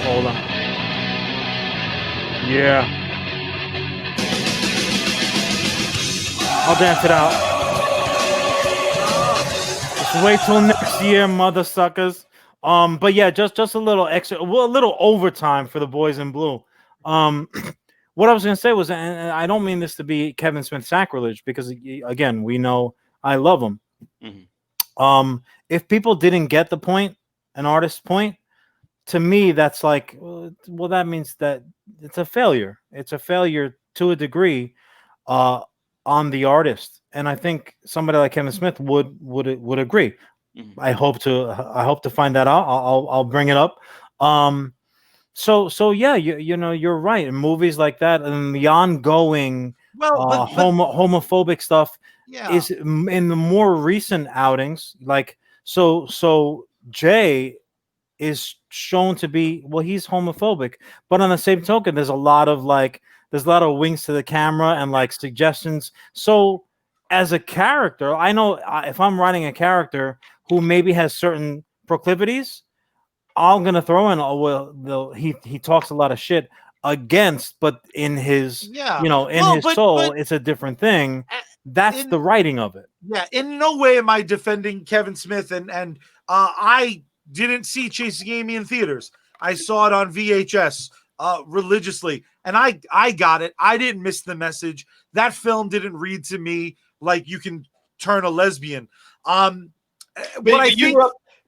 Speaker 1: Hold on. Yeah. I'll dance it out. Just wait till next year, mother suckers. But yeah, just a little extra, well, a little overtime for the boys in blue. What I was gonna say was, and I don't mean this to be Kevin Smith sacrilege, because again, we know I love him. If people didn't get the point, an artist's point, to me, that's like, well, that means that it's a failure. It's a failure to a degree on the artist, and I think somebody like Kevin Smith would agree. I hope to find that out. I'll bring it up. So yeah, you're right. In movies like that, and the ongoing homophobic stuff is in the more recent outings. Like so Jay is shown to be, well, he's homophobic, but on the same token, there's a lot of winks to the camera and like suggestions. So as a character, I know if I'm writing a character who maybe has certain proclivities, I'm gonna throw in, he talks a lot of shit against, but in his his soul, it's a different thing. That's the writing of it.
Speaker 2: Yeah, in no way am I defending Kevin Smith, and I didn't see Chasing Amy in theaters. I saw it on VHS religiously, and I got it. I didn't miss the message. That film didn't read to me like you can turn a lesbian.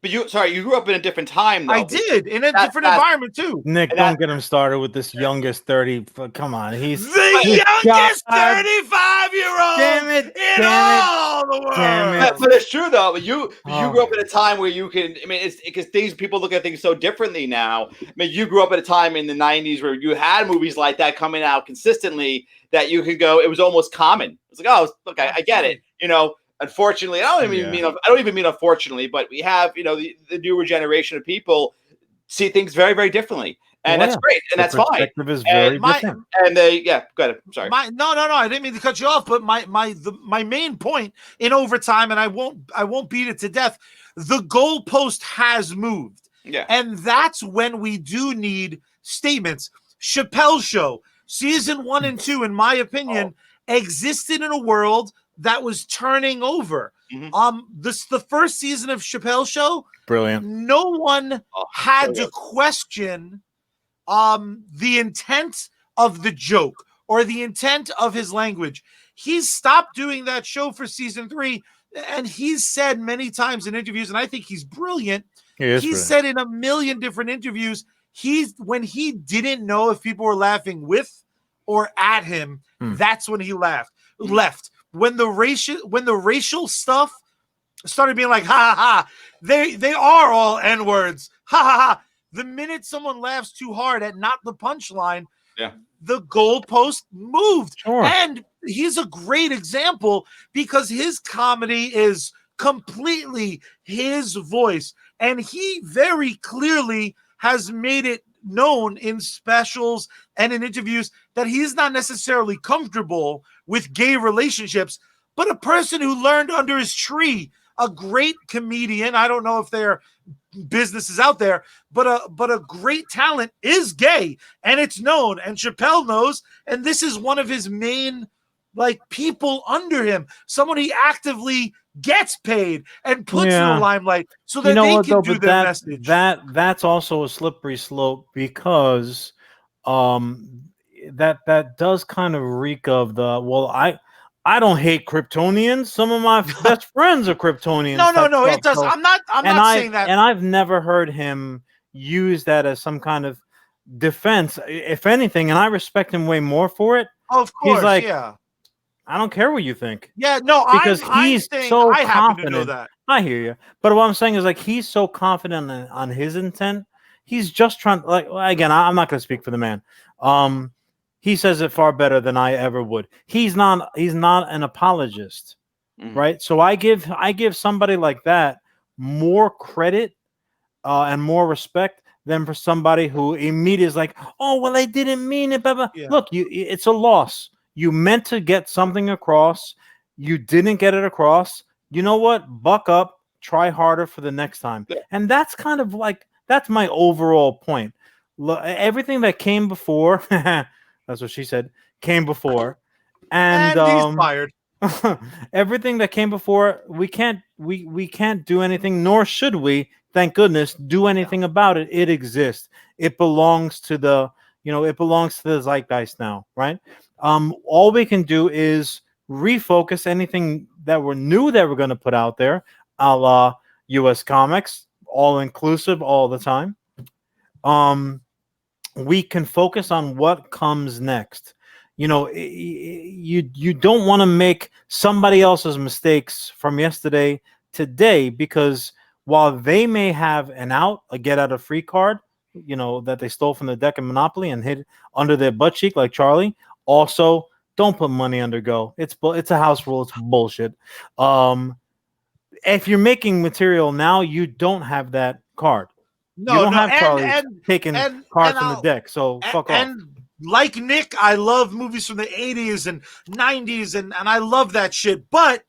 Speaker 3: But you grew up in a different time, though.
Speaker 2: I did in a different environment too.
Speaker 1: Nick, don't get him started with this youngest 30. Come on, he's
Speaker 2: The youngest
Speaker 1: God
Speaker 2: 35-year-old
Speaker 1: damn it,
Speaker 2: in all the world.
Speaker 1: damn it.
Speaker 3: But it's true though. You grew up in a time where you can. I mean, it's because people look at things so differently now. I mean, you grew up at a time in the '90s where you had movies like that coming out consistently that you could go. It was almost common. It's like, oh, look, I get it. You know. Unfortunately, I don't even mean unfortunately, but we have, you know, the newer generation of people see things very, very differently, and that's great, and that's fine.
Speaker 1: Perspective is very different.
Speaker 3: And they, go ahead. I'm sorry.
Speaker 2: No, I didn't mean to cut you off, but my main point in overtime, and I won't beat it to death. The goalpost has moved, and that's when we do need statements. Chappelle's Show, season 1 and 2, in my opinion, existed in a world that was turning over. The first season of Chappelle's Show,
Speaker 1: brilliant.
Speaker 2: No one had to question the intent of the joke or the intent of his language. He's stopped doing that show for season 3, and he's said many times in interviews, and I think he's brilliant. He's said in a million different interviews, when he didn't know if people were laughing with or at him, that's when he left. When the racial stuff started being like, ha ha ha, they are all N-words. Ha ha ha. The minute someone laughs too hard at not the punchline, the goalpost moved.
Speaker 1: Sure.
Speaker 2: And he's a great example because his comedy is completely his voice. And he very clearly has made it known in specials and in interviews that he's not necessarily comfortable with gay relationships, but a person who learned under his tree, a great comedian. I don't know if their business is out there, but a great talent is gay, and it's known, and Chappelle knows, and this is one of his main people under him, someone he actively gets paid and puts in the limelight so that they can do their message.
Speaker 1: That's also a slippery slope because that does kind of reek of I don't hate Kryptonians. Some of my best friends are Kryptonians.
Speaker 2: No, it does. I'm not saying that.
Speaker 1: And I've never heard him use that as some kind of defense. If anything, and I respect him way more for it.
Speaker 2: Of course,
Speaker 1: he's like, I don't care what you think.
Speaker 2: Yeah, no,
Speaker 1: because he's so
Speaker 2: I happen to
Speaker 1: confident.
Speaker 2: know that.
Speaker 1: I hear you, but what I'm saying is he's so confident on his intent. He's just trying. Again, I'm not going to speak for the man. He says it far better than I ever would. He's not an apologist, right? So I give somebody like that more credit and more respect than for somebody who immediately is like, oh well, I didn't mean it. Blah, blah. Yeah. Look, it's a loss. You meant to get something across. You didn't get it across. You know what? Buck up. Try harder for the next time. And that's kind of that's my overall point. Look, everything that came before, that's what she said, came before. And
Speaker 2: he's fired.
Speaker 1: Everything that came before, we can't do anything, nor should we, thank goodness, do anything about it. It exists. It belongs to the zeitgeist now, right? All we can do is refocus anything that we're new that we're going to put out there, a la US Comics, all inclusive all the time. We can focus on what comes next. You don't want to make somebody else's mistakes from yesterday today, because while they may have a get out of free card, that they stole from the deck in Monopoly and hid under their butt cheek like Charlie. Also, don't put money under go. It's a house rule. It's bullshit. If you're making material now, you don't have that card. No, you don't have Charlie taking cards from the deck. So fuck off.
Speaker 2: And like Nick, I love movies from the 80s and 90s, and I love that shit. But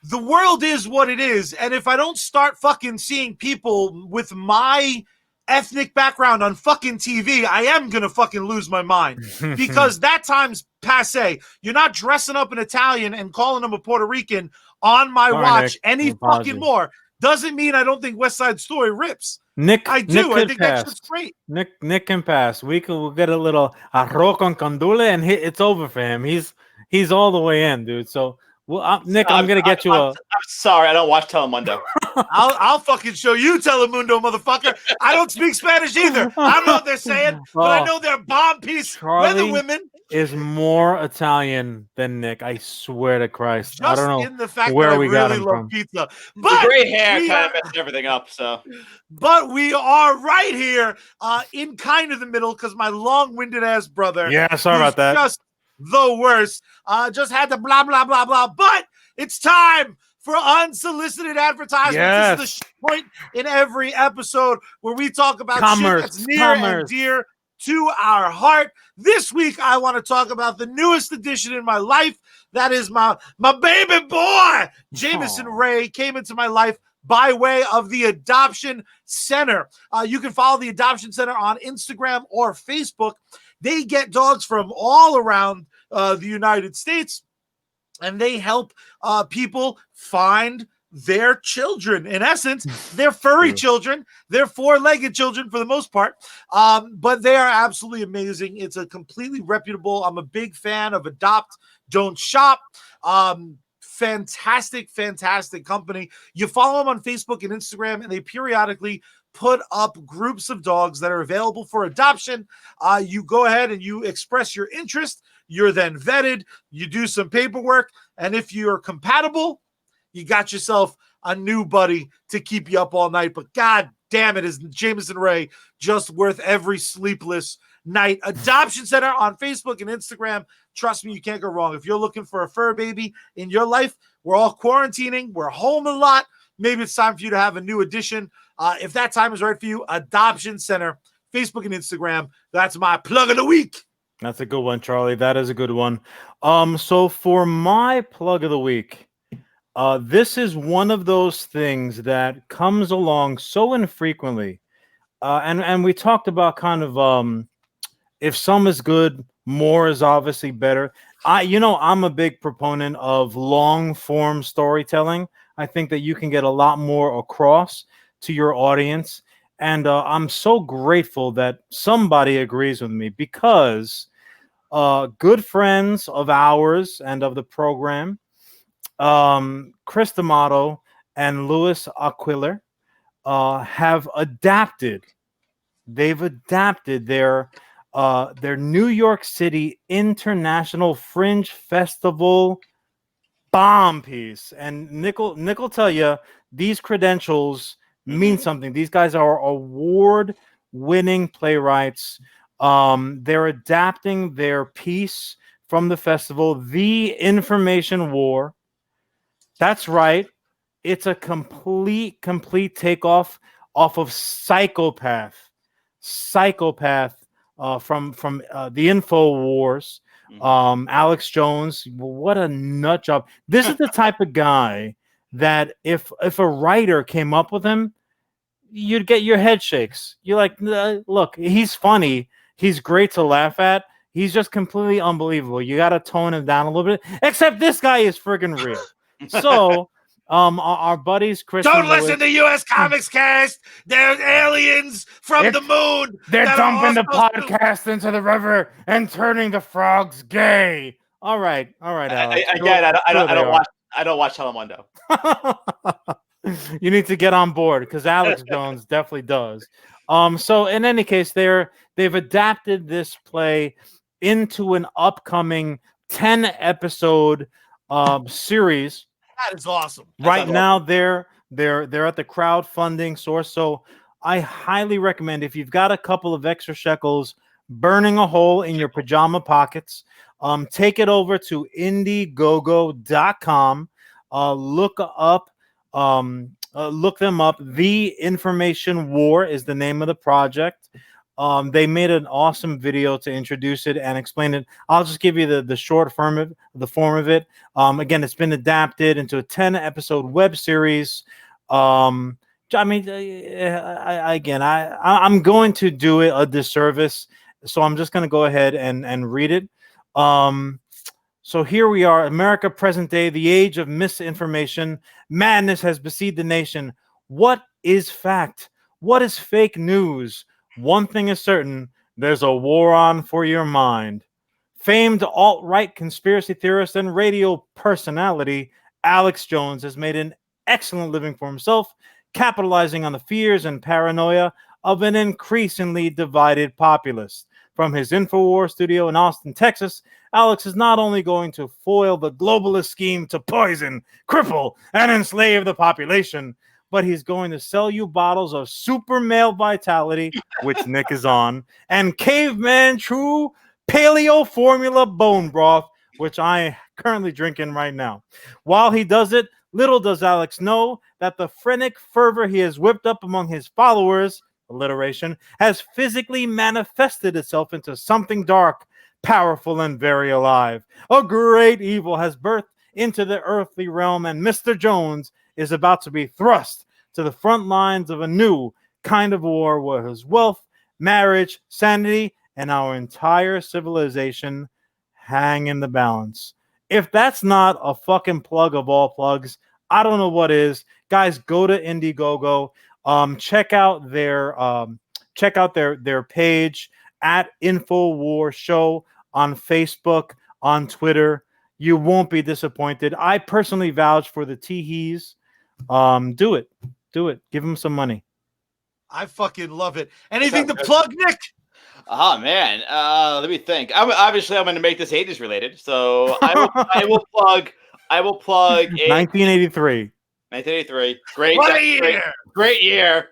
Speaker 2: the world is what it is. And if I don't start fucking seeing people with my ethnic background on fucking TV, I am gonna fucking lose my mind, because that time's passe. You're not dressing up an Italian and calling him a Puerto Rican on my watch any fucking more. Doesn't mean I don't think West Side Story rips. I do. I think that shit's great.
Speaker 1: Nick can pass. We'll get a little arroz con condole and it's over for him. He's all the way in, dude. So Well, Nick, I'm gonna get you
Speaker 3: I'm sorry, I don't watch Telemundo.
Speaker 2: I'll fucking show you Telemundo, motherfucker. I don't speak Spanish either. I don't know what they're saying, but I know they're bomb piece weather women.
Speaker 1: Is more Italian than Nick. I swear to Christ. I don't know
Speaker 2: in the fact
Speaker 1: where
Speaker 2: that
Speaker 1: we
Speaker 2: I
Speaker 1: got
Speaker 2: really
Speaker 1: him
Speaker 2: love
Speaker 1: from.
Speaker 2: pizza.
Speaker 3: The
Speaker 2: But
Speaker 3: gray hair kind of messed everything up.
Speaker 2: But we are right here in kind of the middle because my long-winded ass brother.
Speaker 1: Yeah, sorry about that.
Speaker 2: Just the worst. Just had to blah blah blah blah. But it's time for unsolicited advertisements.
Speaker 1: Yes.
Speaker 2: This is the point in every episode where we talk about
Speaker 1: commerce,
Speaker 2: shit that's near and dear to our heart. This week, I want to talk about the newest addition in my life. That is my baby boy, Jameson Ray, came into my life by way of the Adoption Center. You can follow the Adoption Center on Instagram or Facebook. They get dogs from all around the United States, and they help people find their children. In essence, they're furry children. They're four-legged children for the most part, but they are absolutely amazing. It's a completely reputable. I'm a big fan of Adopt, Don't Shop. Fantastic company. You follow them on Facebook and Instagram, and they periodically put up groups of dogs that are available for adoption. You go ahead and you express your interest. You're then vetted. You do some paperwork, and if you're compatible, you got yourself a new buddy to keep you up all night. But God damn it, is Jameson Ray just worth every sleepless night. Adoption Center on Facebook and Instagram. Trust me, you can't go wrong. If you're looking for a fur baby in your life, we're all quarantining. We're home a lot. Maybe it's time for you to have a new addition. If that time is right for you, Adoption Center, Facebook and Instagram. That's my plug of the week.
Speaker 1: That's a good one, Charlie. That is a good one. So for my plug of the week, this is one of those things that comes along so infrequently. And we talked about kind of if some is good, more is obviously better. I'm a big proponent of long form storytelling. I think that you can get a lot more across to your audience. And I'm so grateful that somebody agrees with me, because good friends of ours and of the program, Chris D'Amato and Louis Aquilar, have adapted. They've adapted their New York City International Fringe Festival bomb piece. And Nick will tell you these credentials mean something. These guys are award-winning playwrights. They're adapting their piece from the festival, The Information War. That's right. It's a complete takeoff off of Psychopath from the InfoWars. Alex Jones, what a nut job. This is the type of guy that if a writer came up with him, you'd get your head shakes. You're like, look, he's funny. He's great to laugh at. He's just completely unbelievable. You got to tone him down a little bit. Except this guy is friggin' real. So, our buddies, Chris.
Speaker 2: Don't listen to USComics CAST. They're aliens from the moon.
Speaker 1: They're dumping the podcast into the river and turning the frogs gay. All right, Alex.
Speaker 3: I don't watch Telemundo.
Speaker 1: You need to get on board, because Alex Jones definitely does. So in any case, they've adapted this play into an upcoming 10-episode series.
Speaker 2: That is awesome.
Speaker 1: Right now, they're at the crowdfunding source. So I highly recommend, if you've got a couple of extra shekels burning a hole in your pajama pockets, take it over to Indiegogo.com. Look them up. The Information War is the name of the project. They made an awesome video to introduce it and explain it. I'll just give you the short form of it. Again, it's been adapted into a 10-episode web series. I'm going to do it a disservice, so I'm just going to go ahead and read it. So here we are, America present day, the age of misinformation. Madness has besieged the nation. What is fact? What is fake news? One thing is certain, there's a war on for your mind. Famed alt-right conspiracy theorist and radio personality Alex Jones has made an excellent living for himself, capitalizing on the fears and paranoia of an increasingly divided populace. From his InfoWars studio in Austin, Texas, Alex is not only going to foil the globalist scheme to poison, cripple, and enslave the population, but he's going to sell you bottles of super male vitality, which Nick is on, and caveman true paleo formula bone broth, which I currently drinking right now. While he does it, little does Alex know that the frenetic fervor he has whipped up among his followers, alliteration, has physically manifested itself into something dark, powerful, and very alive. A great evil has birthed into the earthly realm, and Mr. Jones is about to be thrust to the front lines of a new kind of war where his wealth, marriage, sanity, and our entire civilization hang in the balance. If that's not a fucking plug of all plugs, I don't know what is. Guys, go to Indiegogo. Check out their page at InfoWars Show on Facebook, on Twitter. You won't be disappointed. I personally vouch for the Teehees. Do it. Give them some money.
Speaker 2: I fucking love it. Anything to plug, Nick?
Speaker 3: Oh man, let me think. I'm going to make this 80s related, so I will plug.
Speaker 1: 1983.
Speaker 3: 1983. Great year.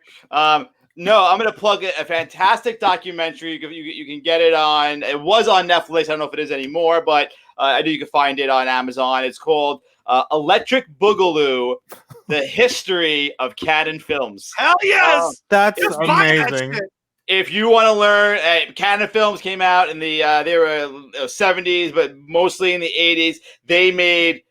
Speaker 3: No, I'm going to plug a fantastic documentary. You can get it on. It was on Netflix. I don't know if it is anymore, but I know you can find it on Amazon. It's called Electric Boogaloo: The History of Cannon Films.
Speaker 2: Hell yes!
Speaker 1: That's amazing.
Speaker 3: If you want to learn, Cannon Films came out in the they were 70s, but mostly in the 80s. They made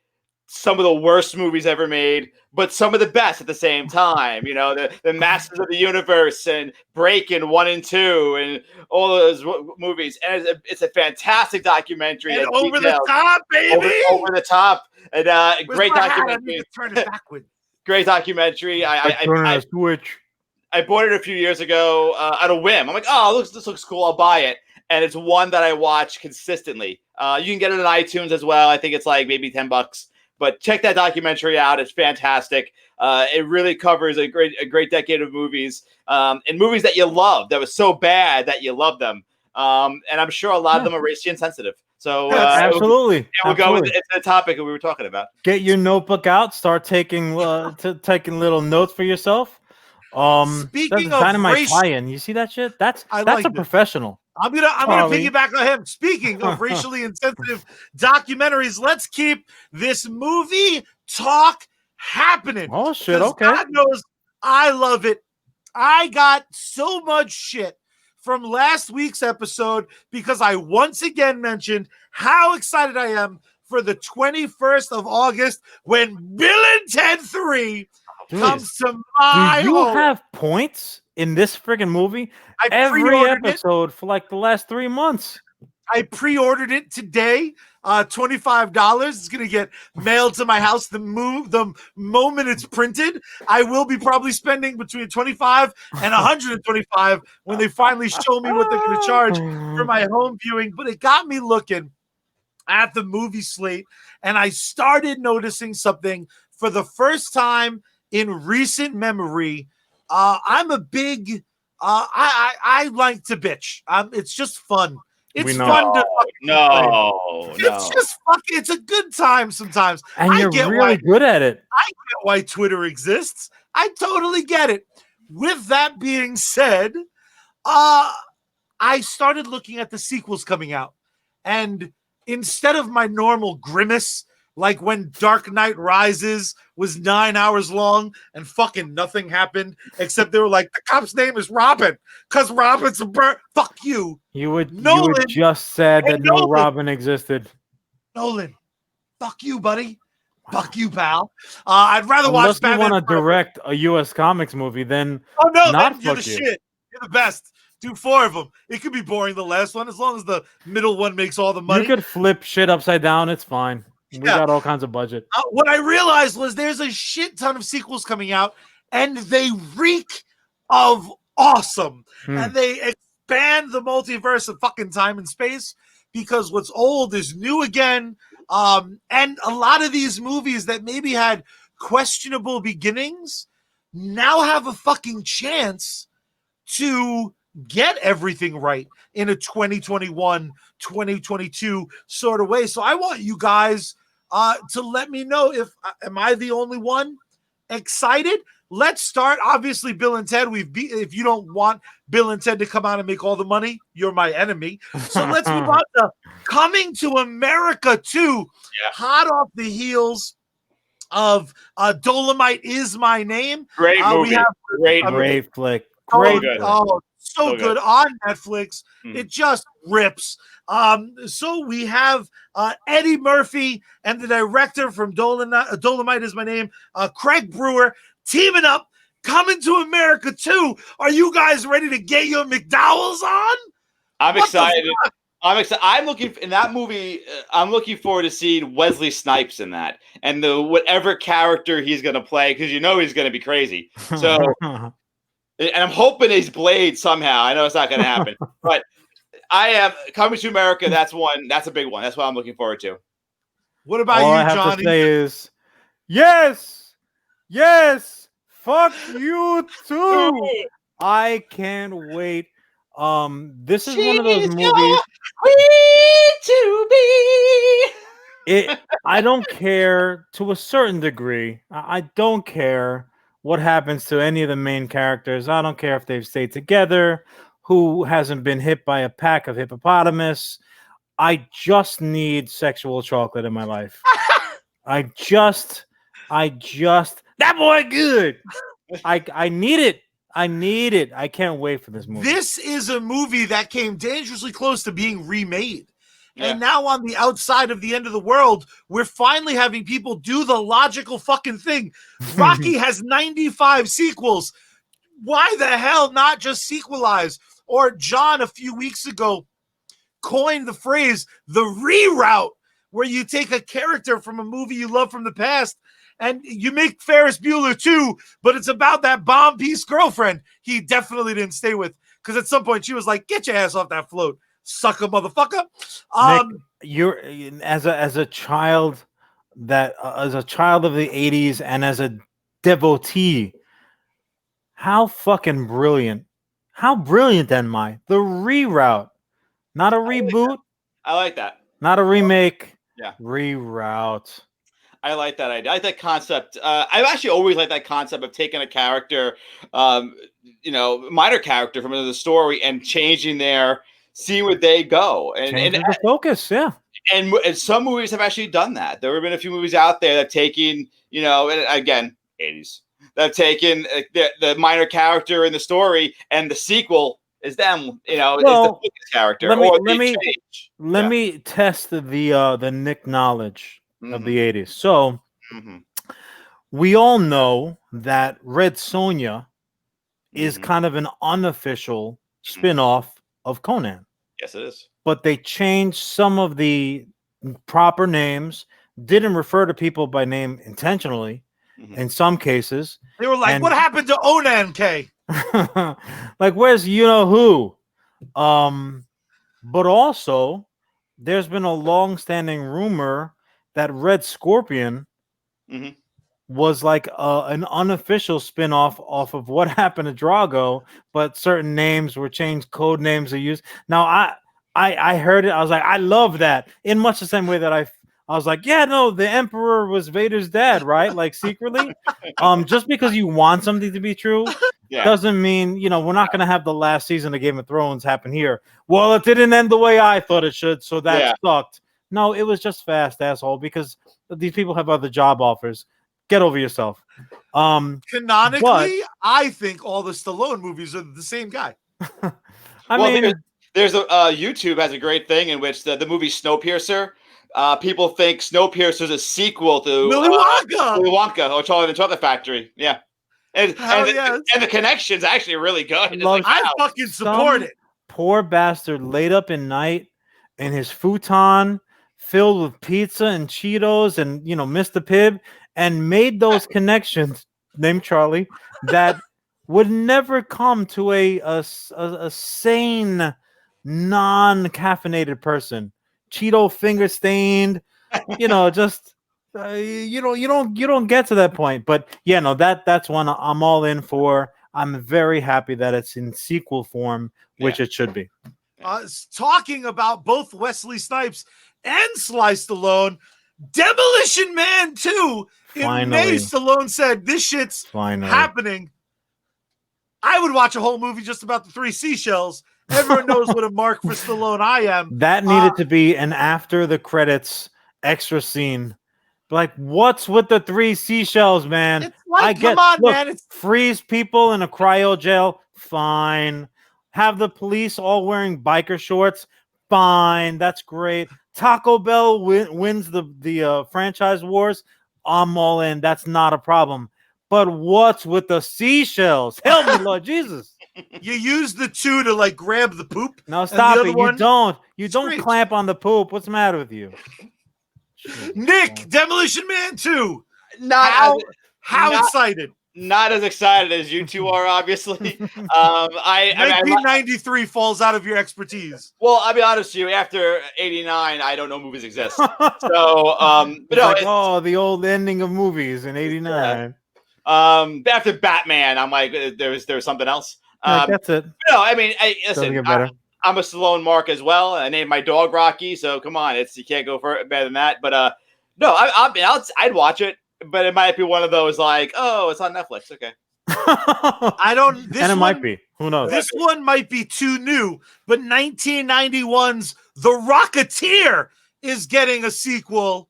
Speaker 3: some of the worst movies ever made, but some of the best at the same time. You know, the Masters of the Universe and Breakin' 1 and 2 and all those movies. And it's a fantastic documentary.
Speaker 2: And over the top, baby!
Speaker 3: Over the top. And great documentary.
Speaker 2: Turn it backwards.
Speaker 3: Great documentry. I bought it a few years ago at a whim. I'm like, oh, this looks cool. I'll buy it. And it's one that I watch consistently. You can get it on iTunes as well. I think it's like maybe $10. But check that documentary out. It's fantastic. It really covers a great decade of movies and movies that you love that was so bad that you love them. And I'm sure a lot of them are racially insensitive. So
Speaker 1: absolutely.
Speaker 3: We'll go with the topic that we were talking about.
Speaker 1: Get your notebook out. Start taking little notes for yourself.
Speaker 2: Speaking
Speaker 1: of Dynamite
Speaker 2: race,
Speaker 1: tie-in, you see that shit? That's a professional.
Speaker 2: I'm gonna piggyback on him. Speaking of racially insensitive documentaries, let's keep this movie talk happening.
Speaker 1: Oh shit! Okay.
Speaker 2: God knows I love it. I got so much shit from last week's episode because I once again mentioned how excited I am for the 21st of August when Bill and Ted 3 comes to my
Speaker 1: Do you
Speaker 2: home.
Speaker 1: have points in this friggin' movie? Every episode for like the last 3 months.
Speaker 2: I pre-ordered it today. $25. It's gonna get mailed to my house the moment it's printed. I will be probably spending between $25 and $125 when they finally show me what they're gonna charge for my home viewing. But it got me looking at the movie slate, and I started noticing something for the first time in recent memory. I'm a big I like to bitch. It's just fun. It's fun to It's just fucking. It's a good time sometimes.
Speaker 1: And you're really good at it.
Speaker 2: I get why Twitter exists. I totally get it. With that being said, I started looking at the sequels coming out, and instead of my normal grimace, like when Dark Knight Rises was 9 hours long and fucking nothing happened, except they were like, the cop's name is Robin because Robin's a bird. Fuck you.
Speaker 1: You would just said that no Robin existed.
Speaker 2: Nolan, fuck you, buddy. Fuck you, pal. I'd rather watch Batman.
Speaker 1: Unless you want to direct a USComics movie, then
Speaker 2: you're the shit. You're the best. Do 4 of them. It could be boring, the last one, as long as the middle one makes all the money.
Speaker 1: You could flip shit upside down. It's fine. We got all kinds of budget.
Speaker 2: What I realized was there's a shit ton of sequels coming out, and they reek of awesome. And they expand the multiverse of fucking time and space. because what's old is new again. And a lot of these movies that maybe had questionable beginnings now have a fucking chance to get everything right in a 2021, 2022 sort of way. So I want you guys to let me know if am I the only one excited? Let's start. Obviously, Bill and Ted. If you don't want Bill and Ted to come out and make all the money, you're my enemy. So let's move on to Coming to America 2, hot off the heels of Dolomite Is My Name.
Speaker 3: Great movie.
Speaker 2: We have
Speaker 1: Great flick.
Speaker 2: Great.
Speaker 1: Great.
Speaker 2: So good on Netflix. It just rips. So we have Eddie Murphy and the director from Dolomite Is My Name, Craig Brewer, teaming up, Coming to America 2. Are you guys ready to get your McDowells on?
Speaker 3: I'm excited. I'm excited. I'm looking in that movie. I'm looking forward to seeing Wesley Snipes in that, and whatever character he's going to play, because you know he's going to be crazy. So, and I'm hoping he's Blade somehow. I know it's not going to happen, but I am Coming to America. That's one. That's a big one. That's what I'm looking forward to.
Speaker 2: What about
Speaker 1: All
Speaker 2: you,
Speaker 1: I have
Speaker 2: Johnny?
Speaker 1: to say is, yes. Fuck you too. I can't wait. This is one of those movies.
Speaker 3: To be.
Speaker 1: I don't care to a certain degree. I don't care what happens to any of the main characters. I don't care if they've stayed together, who hasn't been hit by a pack of hippopotamus. I just need sexual chocolate in my life. I just that boy good. I need it. I need it. I can't wait for this movie.
Speaker 2: This is a movie that came dangerously close to being remade.
Speaker 3: Yeah.
Speaker 2: And now on the outside of the end of the world, we're finally having people do the logical fucking thing. Rocky has 95 sequels. Why the hell not just sequelize? Or John, a few weeks ago, coined the phrase, the reroute, where you take a character from a movie you love from the past and you make Ferris Bueller too, but it's about that bomb piece girlfriend he definitely didn't stay with, because at some point she was like, get your ass off that float, sucker motherfucker.
Speaker 1: Nick, you're as a child that as a child of the 80s and as a devotee, how fucking brilliant. How brilliant am I? The reroute. Not a reboot.
Speaker 3: I like that.
Speaker 1: Not a remake.
Speaker 3: Yeah.
Speaker 1: Reroute.
Speaker 3: I like that idea. I like that concept. I've actually always liked that concept of taking a character, minor character from another story and changing seeing where they go. And
Speaker 1: the focus, yeah.
Speaker 3: And some movies have actually done that. There have been a few movies out there that have taken, and again, 80s, that have taken the minor character in the story, and the sequel is them, is the character.
Speaker 1: Let me test the Nick knowledge of the 80s. So we all know that Red Sonja is kind of an unofficial spin-off of Conan.
Speaker 3: Yes, it is.
Speaker 1: But they changed some of the proper names, didn't refer to people by name intentionally in some cases.
Speaker 2: They were like, what happened to Onan K?
Speaker 1: Like, where's you-know-who? But also, there's been a long-standing rumor that Red Scorpion was like an unofficial spin-off off of What Happened to Drago, but certain names were changed, code names are used. Now, I heard it. I was like, I love that. In much the same way that I was like, yeah, no, the Emperor was Vader's dad, right? Like, secretly. Just because you want something to be true doesn't mean, we're not going to have the last season of Game of Thrones happen here. Well, it didn't end the way I thought it should, so that sucked. No, it was just fast, asshole, because these people have other job offers. Get over yourself.
Speaker 2: Canonically, I think all the Stallone movies are the same guy.
Speaker 1: I mean,
Speaker 3: there's a YouTube has a great thing in which the movie Snowpiercer. People think Snowpiercer is a sequel to
Speaker 2: Willy Wonka
Speaker 3: or Charlie and the Chocolate Factory. Yeah, and the connection's actually really good.
Speaker 2: I fucking support it.
Speaker 1: Poor bastard laid up in night in his futon filled with pizza and Cheetos and Mr. Pibb, and made those connections, named Charlie, that would never come to a sane, non-caffeinated person. Cheeto finger stained, just you don't get to that point. But yeah, no, that's one I'm all in for. I'm very happy that it's in sequel form, which it should be.
Speaker 2: Talking about both Wesley Snipes and Sly Stallone, Demolition Man 2 in May, Stallone said this shit's happening. I would watch a whole movie just about the three seashells. Everyone knows what a mark for Stallone I am.
Speaker 1: That needed to be an after the credits extra scene. Like, what's with the three seashells, man?
Speaker 2: It's like, come on, man.
Speaker 1: Freeze people in a cryo jail, fine. Have the police all wearing biker shorts, fine. That's great. Taco Bell wins the franchise wars. I'm all in. That's not a problem. But what's with the seashells? Help me, Lord Jesus.
Speaker 2: You use the two to like grab the poop.
Speaker 1: No, stop it. You don't clamp on the poop. What's the matter with you?
Speaker 2: Nick, Demolition Man 2. How excited?
Speaker 3: Not as excited as you two are, obviously.
Speaker 2: 1993 falls out of your expertise.
Speaker 3: Well, I'll be honest with you. After '89, I don't know movies exist. So,
Speaker 1: the old ending of movies in '89.
Speaker 3: After Batman, I'm like, there's something else.
Speaker 1: That's it.
Speaker 3: No, I mean, listen, I'm a Stallone mark as well. I named my dog Rocky, so come on, you can't go better than that. But no, I'd watch it, but it might be one of those like, oh, it's on Netflix. Okay.
Speaker 1: Might be. Who knows?
Speaker 2: This one might be too new, but 1991's The Rocketeer is getting a sequel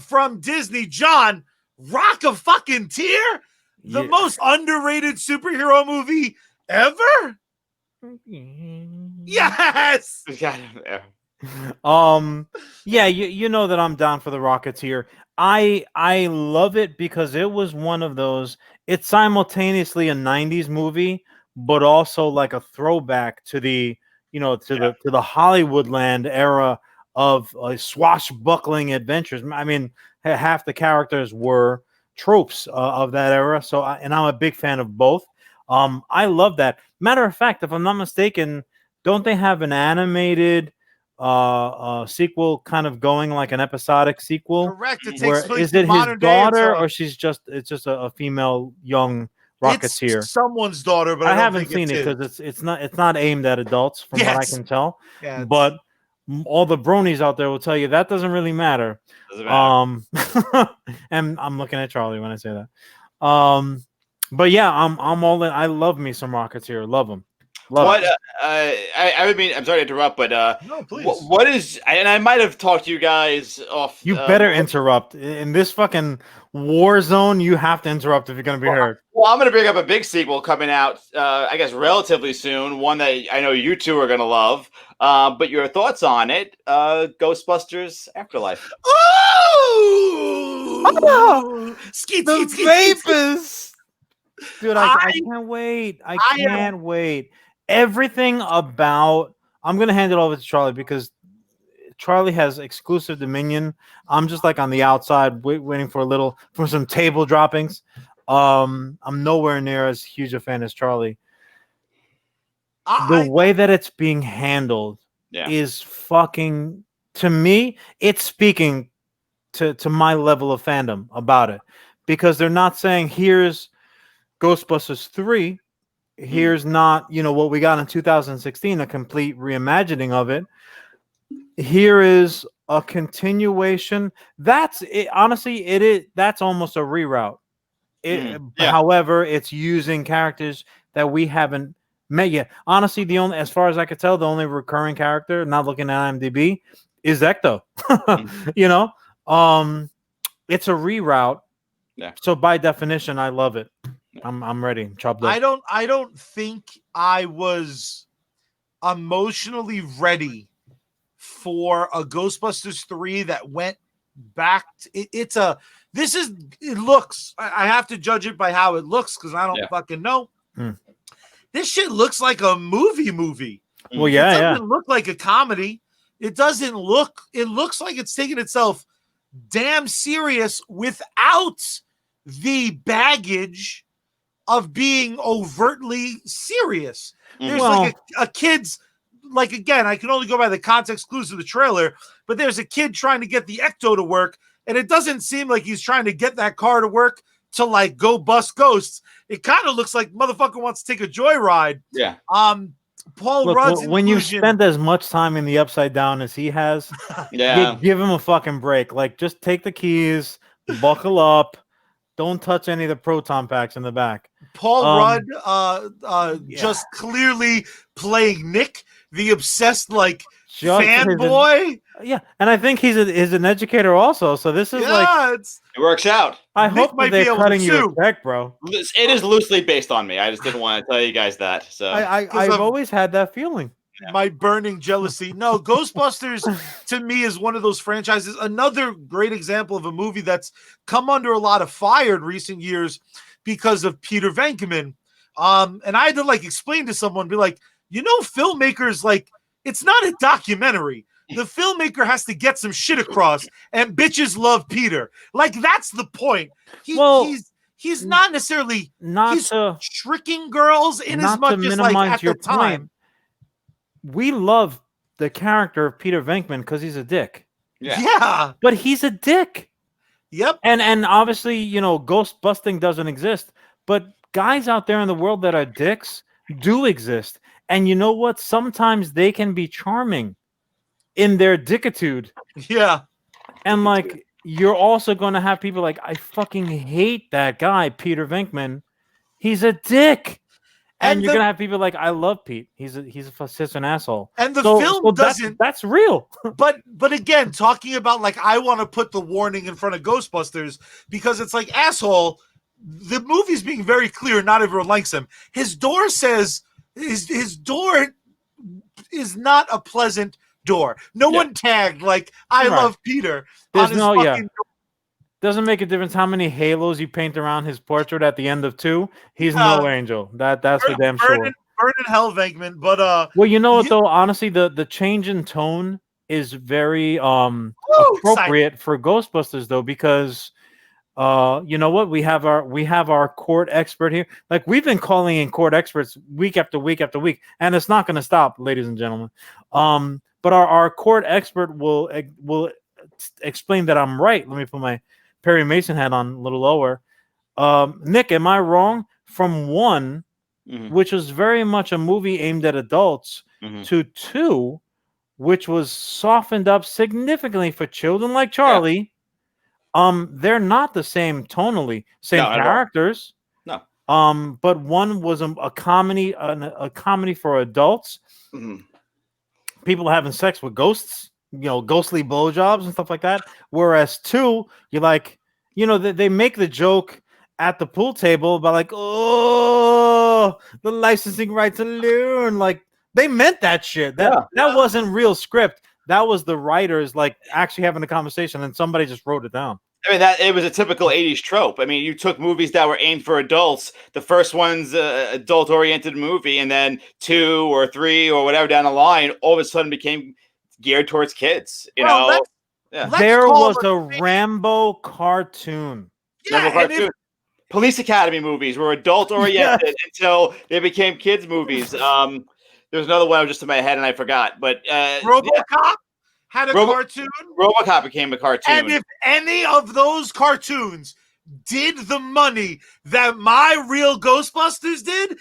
Speaker 2: from Disney. John, Rock-a-fucking-teer? The most underrated superhero movie ever? Yes.
Speaker 1: You know that I'm down for The Rocketeer. I love it because it was one of those. It's simultaneously a '90s movie, but also like a throwback to the to the Hollywoodland era of swashbuckling adventures. I mean, half the characters were tropes of that era. So, and I'm a big fan of both. I love that. Matter of fact, if I'm not mistaken, don't they have an animated sequel kind of going, like an episodic sequel?
Speaker 2: Correct. It takes place
Speaker 1: is it his daughter or it's just a female young Rocketeer?
Speaker 2: It's someone's daughter, but I
Speaker 1: haven't seen it because it's not aimed at adults from what I can tell.
Speaker 2: Yeah,
Speaker 1: but all the bronies out there will tell you that doesn't really matter. And I'm looking at Charlie when I say that. But yeah, I'm all in. I love me some Rocketeer. Love him.
Speaker 3: I would mean, I'm sorry to interrupt, but
Speaker 2: no, please.
Speaker 3: What is? And I might have talked to you guys off.
Speaker 1: You better interrupt in this fucking war zone. You have to interrupt if you're going to be heard.
Speaker 3: Well, I'm going to bring up a big sequel coming out, I guess, relatively soon. One that I know you two are going to love. But your thoughts on it? Ghostbusters Afterlife.
Speaker 2: Oh!
Speaker 1: The vapors. Dude, I can't wait. I can't wait. Everything about... I'm going to hand it over to Charlie because Charlie has exclusive dominion. I'm just like on the outside waiting for some table droppings. I'm nowhere near as huge a fan as Charlie. The way that it's being handled is fucking... To me, it's speaking to my level of fandom about it. Because they're not saying, here's Ghostbusters 3. Here's not, what we got in 2016, a complete reimagining of it. Here is a continuation. That's it. Honestly, it is. That's almost a reroute. However, it's using characters that we haven't met yet. Honestly, as far as I could tell, the only recurring character, not looking at IMDb, is Ecto. It's a reroute.
Speaker 3: Yeah.
Speaker 1: So by definition, I love it. I'm ready. Chopped up.
Speaker 2: I don't think I was emotionally ready for a Ghostbusters 3 that went back. It looks. I have to judge it by how it looks because I don't fucking know. This shit looks like a movie.
Speaker 1: Well,
Speaker 2: it doesn't look like a comedy. It doesn't look. It looks like it's taking itself damn serious without the baggage of being overtly serious. There's like a kid's like, again, I can only go by the context clues of the trailer, but there's a kid trying to get the Ecto to work, and it doesn't seem like he's trying to get that car to work to like go bust ghosts. It kind of looks like motherfucker wants to take a joyride.
Speaker 3: Yeah.
Speaker 2: Paul
Speaker 1: Look,
Speaker 2: Rudd's
Speaker 1: when you
Speaker 2: inclusion-
Speaker 1: spend as much time in the Upside Down as he has,
Speaker 3: Yeah.
Speaker 1: give him a fucking break. Like, just take the keys, buckle up, don't touch any of the proton packs in the back.
Speaker 2: Paul Rudd just clearly playing Nick, the obsessed like fanboy.
Speaker 1: Yeah, and I think he's an educator also. So this is
Speaker 3: it works out.
Speaker 1: I
Speaker 2: Nick
Speaker 1: hope
Speaker 2: might
Speaker 1: that
Speaker 2: be
Speaker 1: they're
Speaker 2: able
Speaker 1: cutting
Speaker 2: to
Speaker 1: you
Speaker 2: sue.
Speaker 1: a check, bro.
Speaker 3: It is loosely based on me. I just didn't want to tell you guys that. So
Speaker 1: I've always had that feeling.
Speaker 2: My burning jealousy. No, Ghostbusters to me is one of those franchises. Another great example of a movie that's come under a lot of fire in recent years because of Peter Venkman. And I had to like explain to someone, be like, filmmakers, like, it's not a documentary. The filmmaker has to get some shit across, and bitches love Peter. Like, that's the point. He's not necessarily tricking girls in as much as like at the time.
Speaker 1: We love the character of Peter Venkman because he's a dick.
Speaker 2: Yeah.
Speaker 1: But he's a dick.
Speaker 2: Yep.
Speaker 1: And obviously, ghost busting doesn't exist, but guys out there in the world that are dicks do exist. And you know what? Sometimes they can be charming in their dickitude.
Speaker 2: Yeah.
Speaker 1: And like, you're also going to have people like, I fucking hate that guy, Peter Venkman. He's a dick. And you're going to have people like, I love Pete. He's an asshole.
Speaker 2: And the film doesn't.
Speaker 1: That's real.
Speaker 2: But again, talking about like, I want to put the warning in front of Ghostbusters because it's like, asshole, the movie's being very clear. Not everyone likes him. His door says his door is not a pleasant door. No one tagged like, I love Peter.
Speaker 1: There's door. Doesn't make a difference how many halos you paint around his portrait at the end of 2. He's no angel. That's for damn sure.
Speaker 2: Burn in hell, Venkman. But
Speaker 1: well, you know what though? Honestly, the change in tone is very appropriate for Ghostbusters though, because you know what? We have our court expert here. Like, we've been calling in court experts week after week after week, and it's not going to stop, ladies and gentlemen. But our court expert will explain that I'm right. Let me put my Perry Mason hat on a little lower. Nick, am I wrong? From 1, which was very much a movie aimed at adults, to 2, which was softened up significantly for children like Charlie. They're not the same tonally, same characters.
Speaker 3: No.
Speaker 1: But 1 was a comedy, a comedy for adults. People having sex with ghosts, ghostly blowjobs and stuff like that. Whereas 2, you're like, they make the joke at the pool table about like, oh, the licensing rights alone. Like, they meant that shit. That wasn't real script. That was the writers like actually having a conversation, and somebody just wrote it down.
Speaker 3: I mean, it was a typical 80s trope. I mean, you took movies that were aimed for adults. The first one's an adult-oriented movie, and then 2 or 3 or whatever down the line, all of a sudden became geared towards kids.
Speaker 1: There was a Rambo cartoon.
Speaker 3: Rambo cartoon. Police Academy movies were adult-oriented until they became kids movies. There's another one just in my head, and I forgot. But
Speaker 2: RoboCop had a cartoon.
Speaker 3: RoboCop became a cartoon.
Speaker 2: And if any of those cartoons did the money that My Real Ghostbusters did,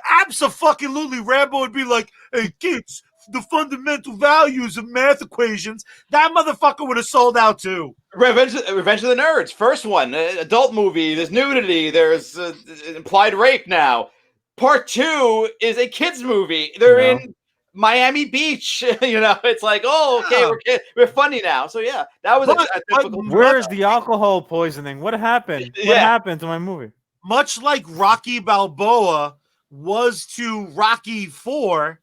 Speaker 2: abso-fucking-lutely, Rambo would be like, hey, kids, the fundamental values of math equations, that motherfucker would have sold out too.
Speaker 3: Revenge of the Nerds, first one, adult movie, there's nudity, there's implied rape now. Part 2 is a kids movie. They're in Miami Beach, it's like, okay, we're funny now. So yeah, that was a typical.
Speaker 1: Where's the alcohol poisoning? What happened? What happened to my movie?
Speaker 2: Much like Rocky Balboa was to Rocky 4,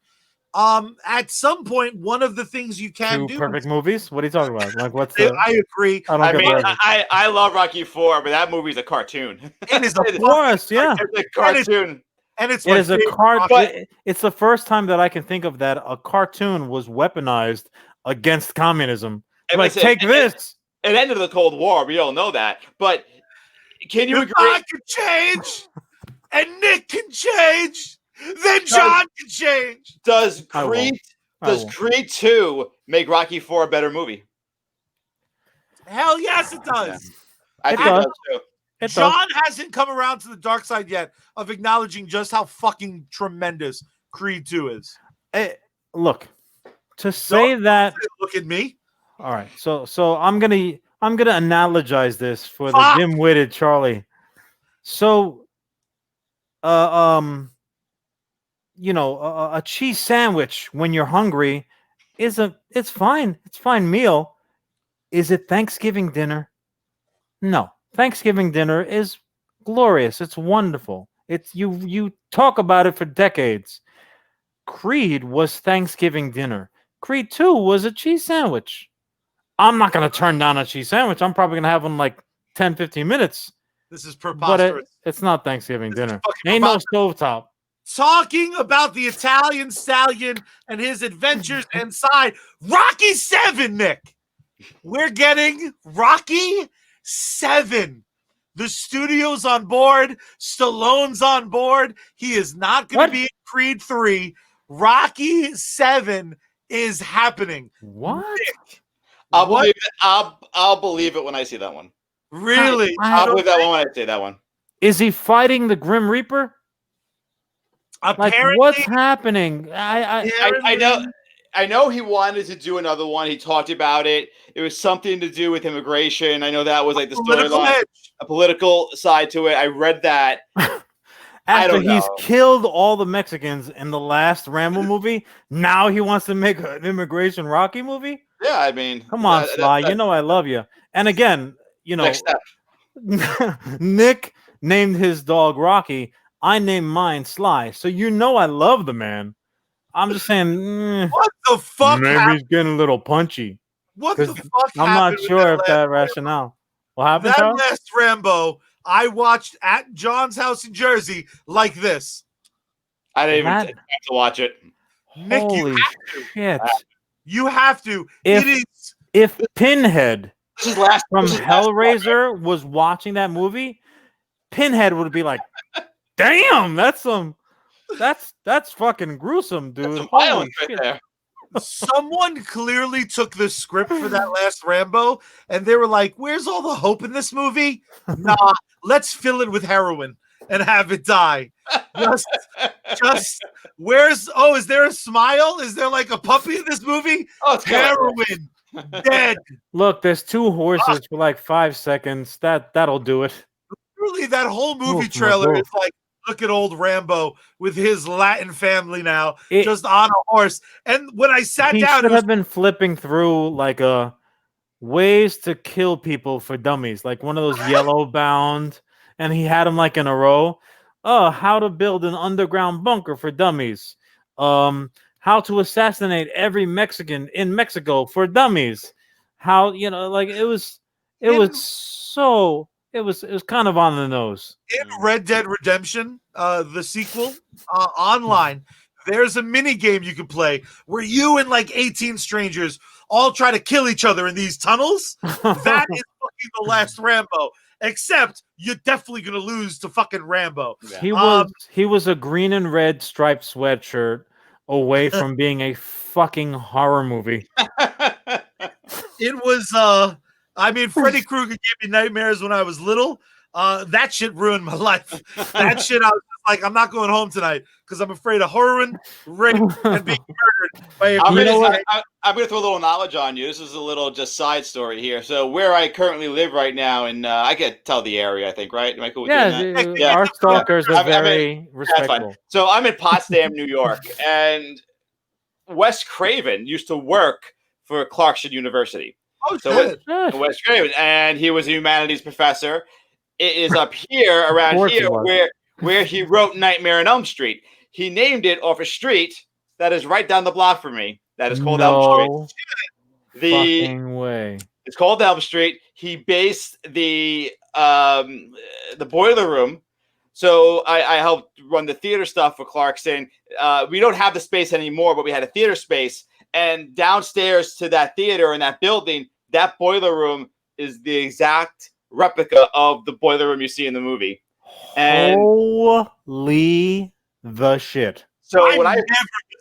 Speaker 2: at some point, one of the things you can do.
Speaker 1: Perfect movies? What are you talking about? Like, what's
Speaker 2: I agree.
Speaker 3: I love Rocky 4, but that movie's a cartoon.
Speaker 2: It is
Speaker 1: Of course, yeah.
Speaker 3: It's a cartoon.
Speaker 2: And it's
Speaker 1: a cartoon. It's the first time that I can think of that a cartoon was weaponized against communism. Like, take this.
Speaker 3: It ended the Cold War. We all know that. But can you agree?
Speaker 2: I can change, and Nick can change, then John can change.
Speaker 3: Does Crete Does Creed 2 make Rocky 4 a better movie?
Speaker 2: Hell yes, it does.
Speaker 3: I
Speaker 1: It
Speaker 3: think it
Speaker 1: does.
Speaker 3: does too.
Speaker 2: John hasn't come around to the dark side yet of acknowledging just how fucking tremendous Creed 2 is.
Speaker 1: Look, to say that.
Speaker 2: Look at me.
Speaker 1: All right, so I'm gonna analogize this for the dim-witted Charlie. So, a cheese sandwich when you're hungry it's fine. It's a fine meal. Is it Thanksgiving dinner? No. Thanksgiving dinner is glorious. It's wonderful. It's you talk about it for decades. Creed was Thanksgiving dinner. Creed 2 was a cheese sandwich. I'm not going to turn down a cheese sandwich. I'm probably going to have one like 10, 15 minutes.
Speaker 2: This is preposterous.
Speaker 1: But it's not Thanksgiving dinner. Ain't no stovetop.
Speaker 2: Talking about the Italian stallion and his adventures inside Rocky 7, Nick. We're getting Rocky 7. The studio's on board. Stallone's on board. He is not going to be in Creed 3. Rocky 7 is happening.
Speaker 1: What?
Speaker 2: Nick,
Speaker 3: Believe it. I'll believe it when I see that one.
Speaker 2: Really?
Speaker 3: I'll believe that one when I see that one.
Speaker 1: Is he fighting the Grim Reaper?
Speaker 2: Apparently,
Speaker 1: like, what's happening?
Speaker 3: I know he wanted to do another one. He talked about it. It was something to do with immigration. I know that was like the storyline, a political side to it. I read that.
Speaker 1: After he's killed all the Mexicans in the last Rambo movie, now he wants to make an immigration Rocky movie?
Speaker 3: Yeah, I mean,
Speaker 1: come on, Sly. You know I love you. And again,
Speaker 3: next step.
Speaker 1: Nick named his dog Rocky. I named mine Sly. So you know I love the man. I'm just saying.
Speaker 2: What the fuck?
Speaker 1: Maybe he's getting a little punchy.
Speaker 2: What the fuck?
Speaker 1: I'm not sure if that rationale. What happened?
Speaker 2: That last Rambo, I watched at John's house in Jersey like this.
Speaker 3: I didn't even have to watch it.
Speaker 2: Nick,
Speaker 1: holy shit!
Speaker 2: You have to.
Speaker 1: If Pinhead from Hellraiser was watching that movie, Pinhead would be like, "Damn, that's fucking gruesome, dude." Holy shit.
Speaker 3: There.
Speaker 2: Someone clearly took the script for that last Rambo and they were like, "Where's all the hope in this movie? Nah, let's fill it with heroin and have it die." Just where's is there a smile? Is there like a puppy in this movie?
Speaker 3: Oh, it's
Speaker 2: heroin. Dead.
Speaker 1: Look, there's two horses for like 5 seconds. That'll do it.
Speaker 2: Really, that whole movie trailer is like, look at old Rambo with his Latin family now, just on a horse. And when I sat down,
Speaker 1: he should have been flipping through like ways to kill people for dummies, like one of those yellow bound, and he had them like in a row. How to build an underground bunker for dummies. How to assassinate every Mexican in Mexico for dummies. How it was kind of on the nose.
Speaker 2: In Red Dead Redemption, the sequel, online, there's a mini game you can play where you and like 18 strangers all try to kill each other in these tunnels. That is fucking the last Rambo. Except you're definitely gonna lose to fucking Rambo.
Speaker 1: Yeah. He was a green and red striped sweatshirt away from being a fucking horror movie.
Speaker 2: It was Freddy Krueger gave me nightmares when I was little. That shit ruined my life. That shit, I was just like, I'm not going home tonight because I'm afraid of heroin, rape, and being murdered by
Speaker 3: I'm gonna throw a little knowledge on you. This is a little just side story here. So where I currently live right now, and I can tell the area, I think, right? Am I cool with that?
Speaker 1: Yeah, our stalkers are very respectful.
Speaker 3: So I'm in Potsdam, New York, and Wes Craven used to work for Clarkson University.
Speaker 2: Oh, so
Speaker 3: Wes Craven, and he was a humanities professor. It is up here, around here, where he wrote Nightmare on Elm Street. He named it off a street that is right down the block from me. That is called Elm Street.
Speaker 1: Fucking way.
Speaker 3: It's called Elm Street. He based the boiler room. So I helped run the theater stuff for Clarkson. We don't have the space anymore, but we had a theater space. And downstairs to that theater and that building, that boiler room is the exact replica of the boiler room you see in the movie. And
Speaker 1: holy the shit!
Speaker 3: So
Speaker 2: I'm never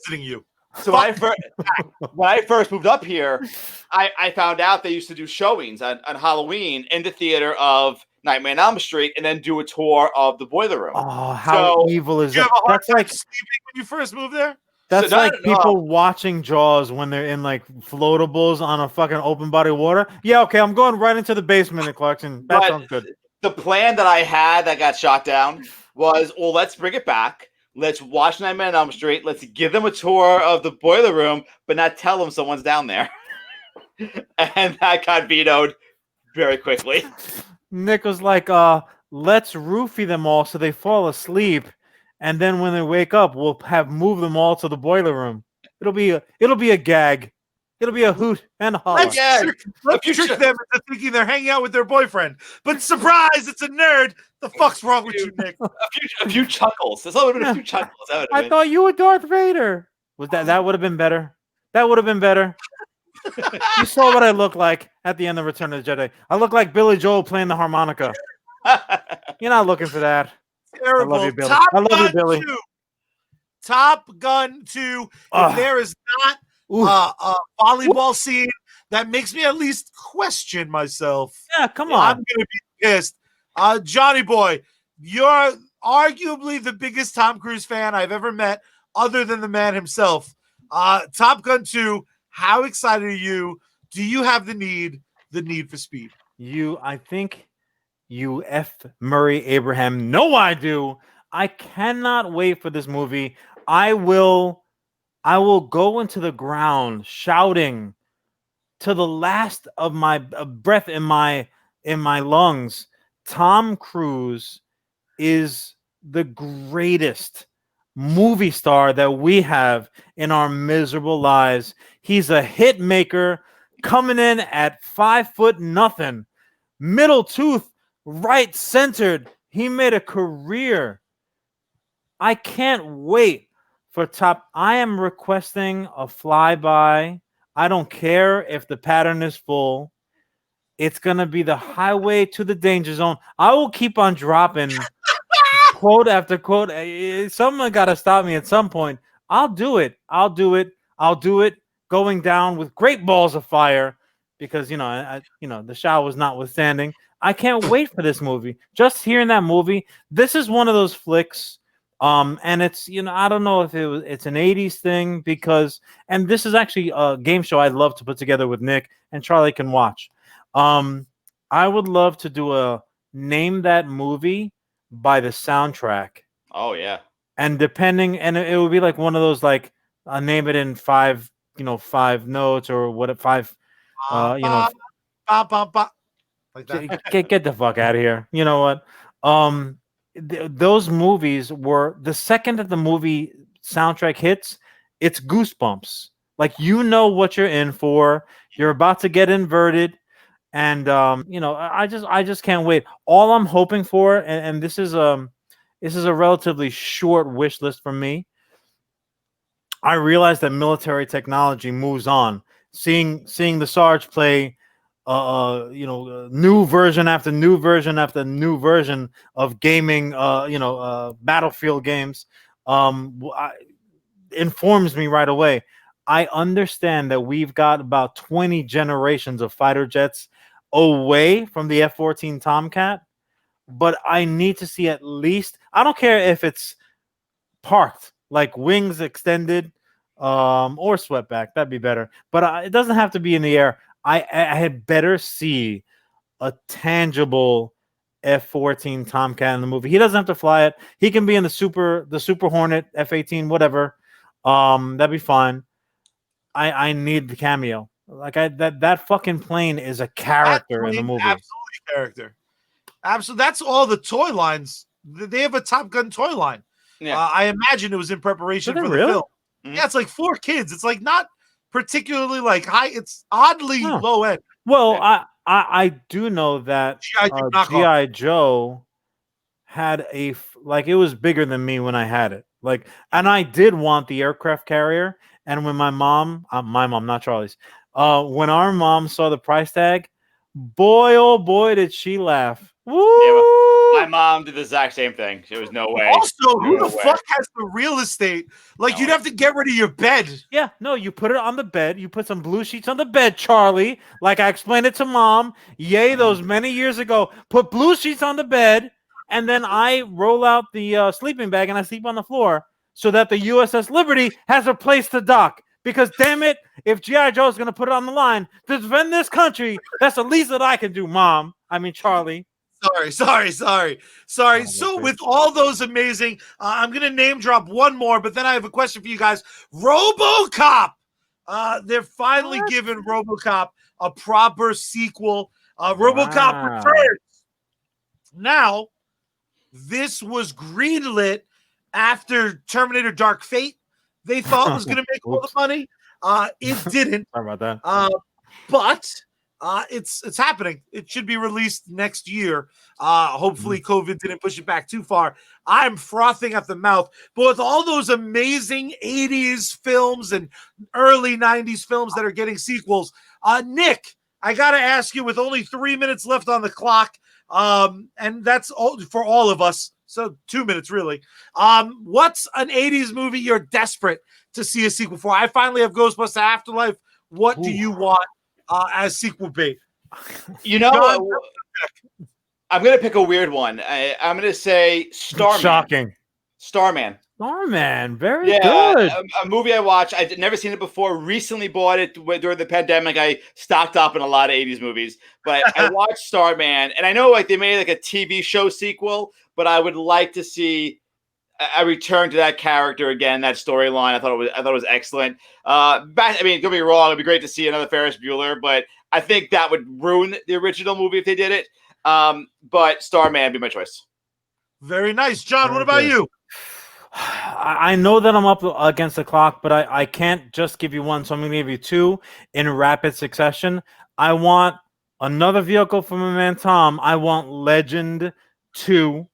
Speaker 2: visiting you.
Speaker 3: So when I first moved up here, I found out they used to do showings on Halloween in the theater of Nightmare on Elm Street, and then do a tour of the boiler room.
Speaker 1: Oh, how evil is
Speaker 2: You
Speaker 1: that?
Speaker 2: have a hard
Speaker 1: That's
Speaker 2: time
Speaker 1: like
Speaker 2: sleeping when you first moved there.
Speaker 1: that's
Speaker 3: So,
Speaker 1: like
Speaker 3: no.
Speaker 1: people watching Jaws when they're in like floatables on a fucking open body water. Yeah, okay, I'm going right into the basement, Clarkson. That
Speaker 3: But
Speaker 1: sounds good.
Speaker 3: the plan that I had that got shot down was, well, let's bring it back. Let's watch Nightmare on Elm Street. Let's give them a tour of the boiler room, but not tell them someone's down there. And that got vetoed very quickly.
Speaker 1: Nick was like, let's roofie them all so they fall asleep, and then when they wake up, we'll have move them all to the boiler room. It'll be a gag. It'll be a hoot and a holler.
Speaker 2: Let's trick them into thinking they're hanging out with their boyfriend. But surprise, it's a nerd. The fuck's wrong with you, Nick?
Speaker 3: A few chuckles. There's only been a few chuckles.
Speaker 1: I thought you were Darth Vader. That would have been better? That would have been better. You saw what I look like at the end of Return of the Jedi. I look like Billy Joel playing the harmonica. You're not looking for that.
Speaker 2: Terrible.
Speaker 1: I love you, Billy. I love you, Billy.
Speaker 2: 2. Top Gun 2. If there is not a volleyball scene that makes me at least question myself,
Speaker 1: yeah, come on.
Speaker 2: I'm gonna be pissed. Johnny boy, you're arguably the biggest Tom Cruise fan I've ever met, other than the man himself. Top Gun 2. How excited are you? Do you have the need for speed?
Speaker 1: I think you F. Murray Abraham. No, I do. I cannot wait for this movie. I will go into the ground shouting to the last of my breath in my lungs. Tom Cruise is the greatest movie star that we have in our miserable lives. He's a hit maker coming in at 5'0", middle tooth, right centered. He made a career. I can't wait for top. I am requesting a flyby. I don't care if the pattern is full. It's gonna be the highway to the danger zone. I will keep on dropping quote after quote. Someone got to stop me at some point. I'll do it. Going down with great balls of fire, because the showers notwithstanding. I can't wait for this movie. Just hearing that movie, this is one of those flicks. And it's I don't know if it's an 80s thing, and this is actually a game show I'd love to put together with Nick and Charlie can watch. I would love to do a name that movie by the soundtrack.
Speaker 3: Oh yeah.
Speaker 1: And it would be like one of those like name it in 5 notes or what 5 like that. Get the fuck out of here. You know what? Those movies were the second that the movie soundtrack hits, it's goosebumps. Like what you're in for. You're about to get inverted. And I just can't wait. All I'm hoping for, and this is a relatively short wish list for me. I realize that military technology moves on. Seeing the Sarge play, new version after new version after new version of gaming, Battlefield games, informs me right away. I understand that we've got about 20 generations of fighter jets away from the F-14 Tomcat, but I need to see at least, I don't care if it's parked, like wings extended, or swept back, that'd be better, but it doesn't have to be in the air. I had better see a tangible F-14 Tomcat in the movie. He doesn't have to fly it. He can be in the Super Hornet, F-18, whatever. That'd be fine. I need the cameo. Like that fucking plane is a character in the movie.
Speaker 2: Absolutely character. Absolutely. That's all the toy lines. They have a Top Gun toy line. Yeah. I imagine it was in preparation for the film. Mm-hmm. Yeah, it's like 4 kids. It's like not particularly like high. It's oddly low end.
Speaker 1: Well, yeah. I do know that G.I. Joe had it was bigger than me when I had it. And I did want the aircraft carrier. And when my mom, not Charlie's, when our mom saw the price tag, boy, oh boy, did she laugh. Woo!
Speaker 3: My mom did the exact same thing. There was no way.
Speaker 2: Also, who
Speaker 3: No
Speaker 2: the
Speaker 3: way.
Speaker 2: fuck has the real estate? Like, you'd have to get rid of your bed.
Speaker 1: Yeah, no, you put it on the bed. You put some blue sheets on the bed, Charlie. Like I explained it to Mom. Yay, those many years ago. Put blue sheets on the bed, and then I roll out the sleeping bag and I sleep on the floor so that the USS Liberty has a place to dock. Because damn it, if G.I. Joe is going to put it on the line to defend this country, that's the least that I can do, Mom. I mean, Charlie.
Speaker 2: Sorry. So with all those amazing, I'm going to name drop one more, but then I have a question for you guys. RoboCop. They're finally giving RoboCop a proper sequel. RoboCop returns. Now, this was greenlit after Terminator Dark Fate. They thought was going to make all the money. It didn't.
Speaker 1: Sorry about that.
Speaker 2: But it's happening. It should be released next year. Hopefully COVID didn't push it back too far. I'm frothing at the mouth. But with all those amazing 80s films and early 90s films that are getting sequels, Nick, I got to ask you, with only 3 minutes left on the clock, and that's all for all of us, so 2 minutes really. What's an 80s movie you're desperate to see a sequel for? I finally have Ghostbusters Afterlife. What do you want as sequel bait?
Speaker 3: You know, I'm going to pick a weird one. I'm going to say Starman.
Speaker 1: Shocking.
Speaker 3: Starman.
Speaker 1: Starman, very good.
Speaker 3: A movie I watched. I'd never seen it before. Recently bought it during the pandemic. I stocked up in a lot of 80s movies, but I watched Starman, and I know like they made like a TV show sequel, but I would like to see a return to that character again, that storyline. I thought it was excellent. I mean, don't be wrong. It'd be great to see another Ferris Bueller, but I think that would ruin the original movie if they did it. But Starman would be my choice.
Speaker 2: Very nice. John, what about you?
Speaker 1: I know that I'm up against the clock, but I can't just give you one, so I'm going to give you two in rapid succession. I want another vehicle from my man Tom. I want Legend 2.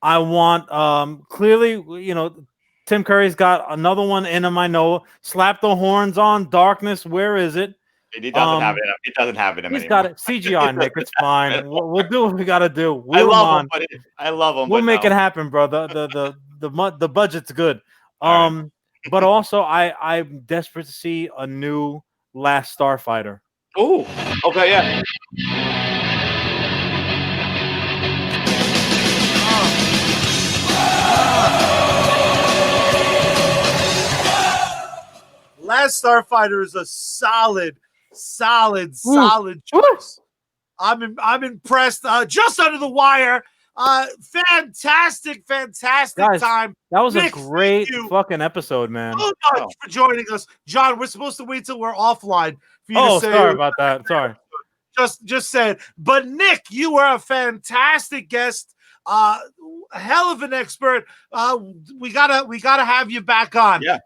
Speaker 1: I want clearly, you know, Tim Curry's got another one in him. I know. Slap the horns on. Darkness. Where is it?
Speaker 3: He doesn't have it. He doesn't have it in him.
Speaker 1: He's got it. CGI, Nick. It's fine. We'll do what we got to do.
Speaker 3: I love him. I love him.
Speaker 1: We'll make it happen, bro. The budget's good. But also I'm desperate to see a new Last Starfighter.
Speaker 3: Oh, okay, yeah.
Speaker 2: Last Starfighter is a solid choice. I'm impressed. Just under the wire. Fantastic
Speaker 1: Guys,
Speaker 2: time.
Speaker 1: That was
Speaker 2: Nick,
Speaker 1: a great fucking episode, man.
Speaker 2: So much for joining us. John, we're supposed to wait till we're offline for you to say.
Speaker 1: Sorry about that. Sorry.
Speaker 2: Just said. But Nick, you were a fantastic guest. Hell of an expert. We gotta have you back on.
Speaker 3: Yeah,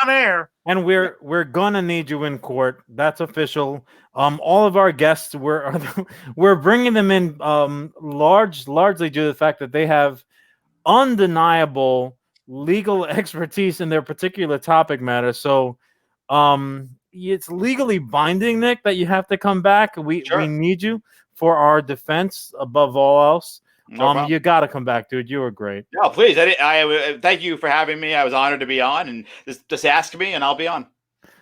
Speaker 2: on air.
Speaker 1: And we're gonna need you in court. That's official. All of our guests we're bringing them in largely due to the fact that they have undeniable legal expertise in their particular topic matter. So it's legally binding, Nick, that you have to come back. We need you for our defense above all else. You got to come back, dude. You were great.
Speaker 3: No, please. I thank you for having me. I was honored to be on, and just ask me, and I'll be on.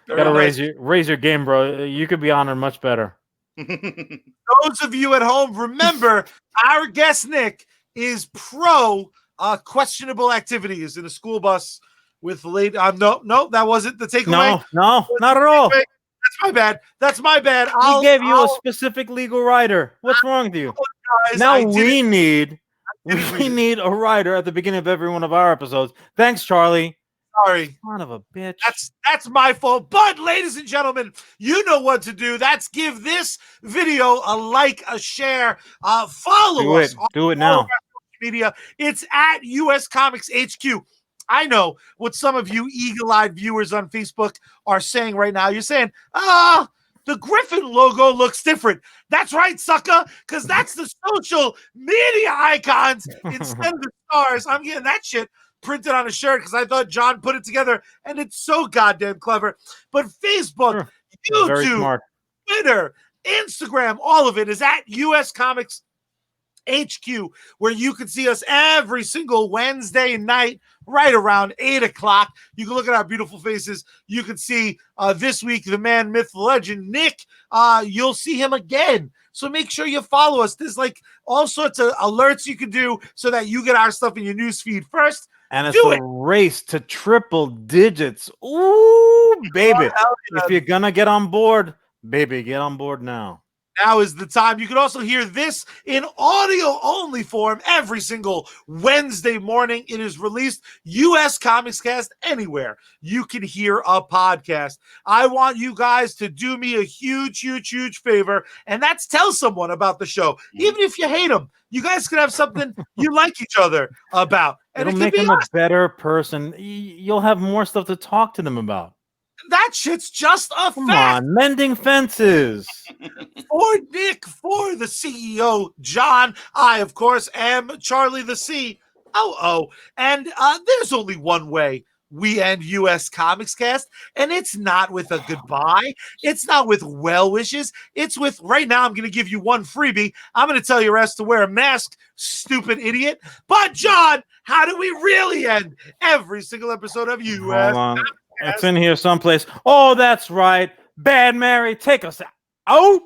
Speaker 1: Got to raise your game, bro. You could be honored much better.
Speaker 2: Those of you at home, remember our guest Nick is pro questionable activities in a school bus with late. No, that wasn't the takeaway.
Speaker 1: No, not at all.
Speaker 2: That's my bad.
Speaker 1: He gave you a specific legal writer. What's wrong with you? Now we need a writer at the beginning of every one of our episodes. Thanks, Charlie.
Speaker 2: Sorry.
Speaker 1: Son of a bitch.
Speaker 2: That's my fault. But ladies and gentlemen, you know what to do. That's give this video a like, a share, follow us.
Speaker 1: Do it now.
Speaker 2: Media. It's at USComics HQ. I know what some of you eagle-eyed viewers on Facebook are saying right now. You're saying, the Griffin logo looks different. That's right, sucker, because that's the social media icons instead of the stars. I'm getting that shit printed on a shirt because I thought John put it together, and it's so goddamn clever. But Facebook, YouTube, Twitter, Instagram, all of it is at USComics HQ, where you can see us every single Wednesday night, right around 8 o'clock. You can look at our beautiful faces. You can see this week, the man, myth, legend, Nick. You'll see him again. So make sure you follow us. There's like all sorts of alerts you can do so that you get our stuff in your news feed first.
Speaker 1: And it's a race to triple digits. Ooh, baby. If you're going to get on board, baby, get on board now.
Speaker 2: Now is the time. You can also hear this in audio only form every single Wednesday morning. It is released USComics CAST anywhere you can hear a podcast. I want you guys to do me a huge, huge, huge favor, and that's tell someone about the show. Even if you hate them, you guys can have something you like each other about. And
Speaker 1: it'll make them a better person. You'll have more stuff to talk to them about.
Speaker 2: That shit's just a
Speaker 1: Come
Speaker 2: fact.
Speaker 1: on, mending fences.
Speaker 2: For Nick, for the CEO, John, I, of course, am Charlie the COO. And there's only one way we end US Comics Cast, and it's not with a goodbye. It's not with well wishes. It's with, right now, I'm going to give you one freebie. I'm going to tell your ass to wear a mask, stupid idiot. But, John, how do we really end every single episode of US?
Speaker 1: Hold on. It's in here someplace. Oh, that's right. Bad Mary, take us out.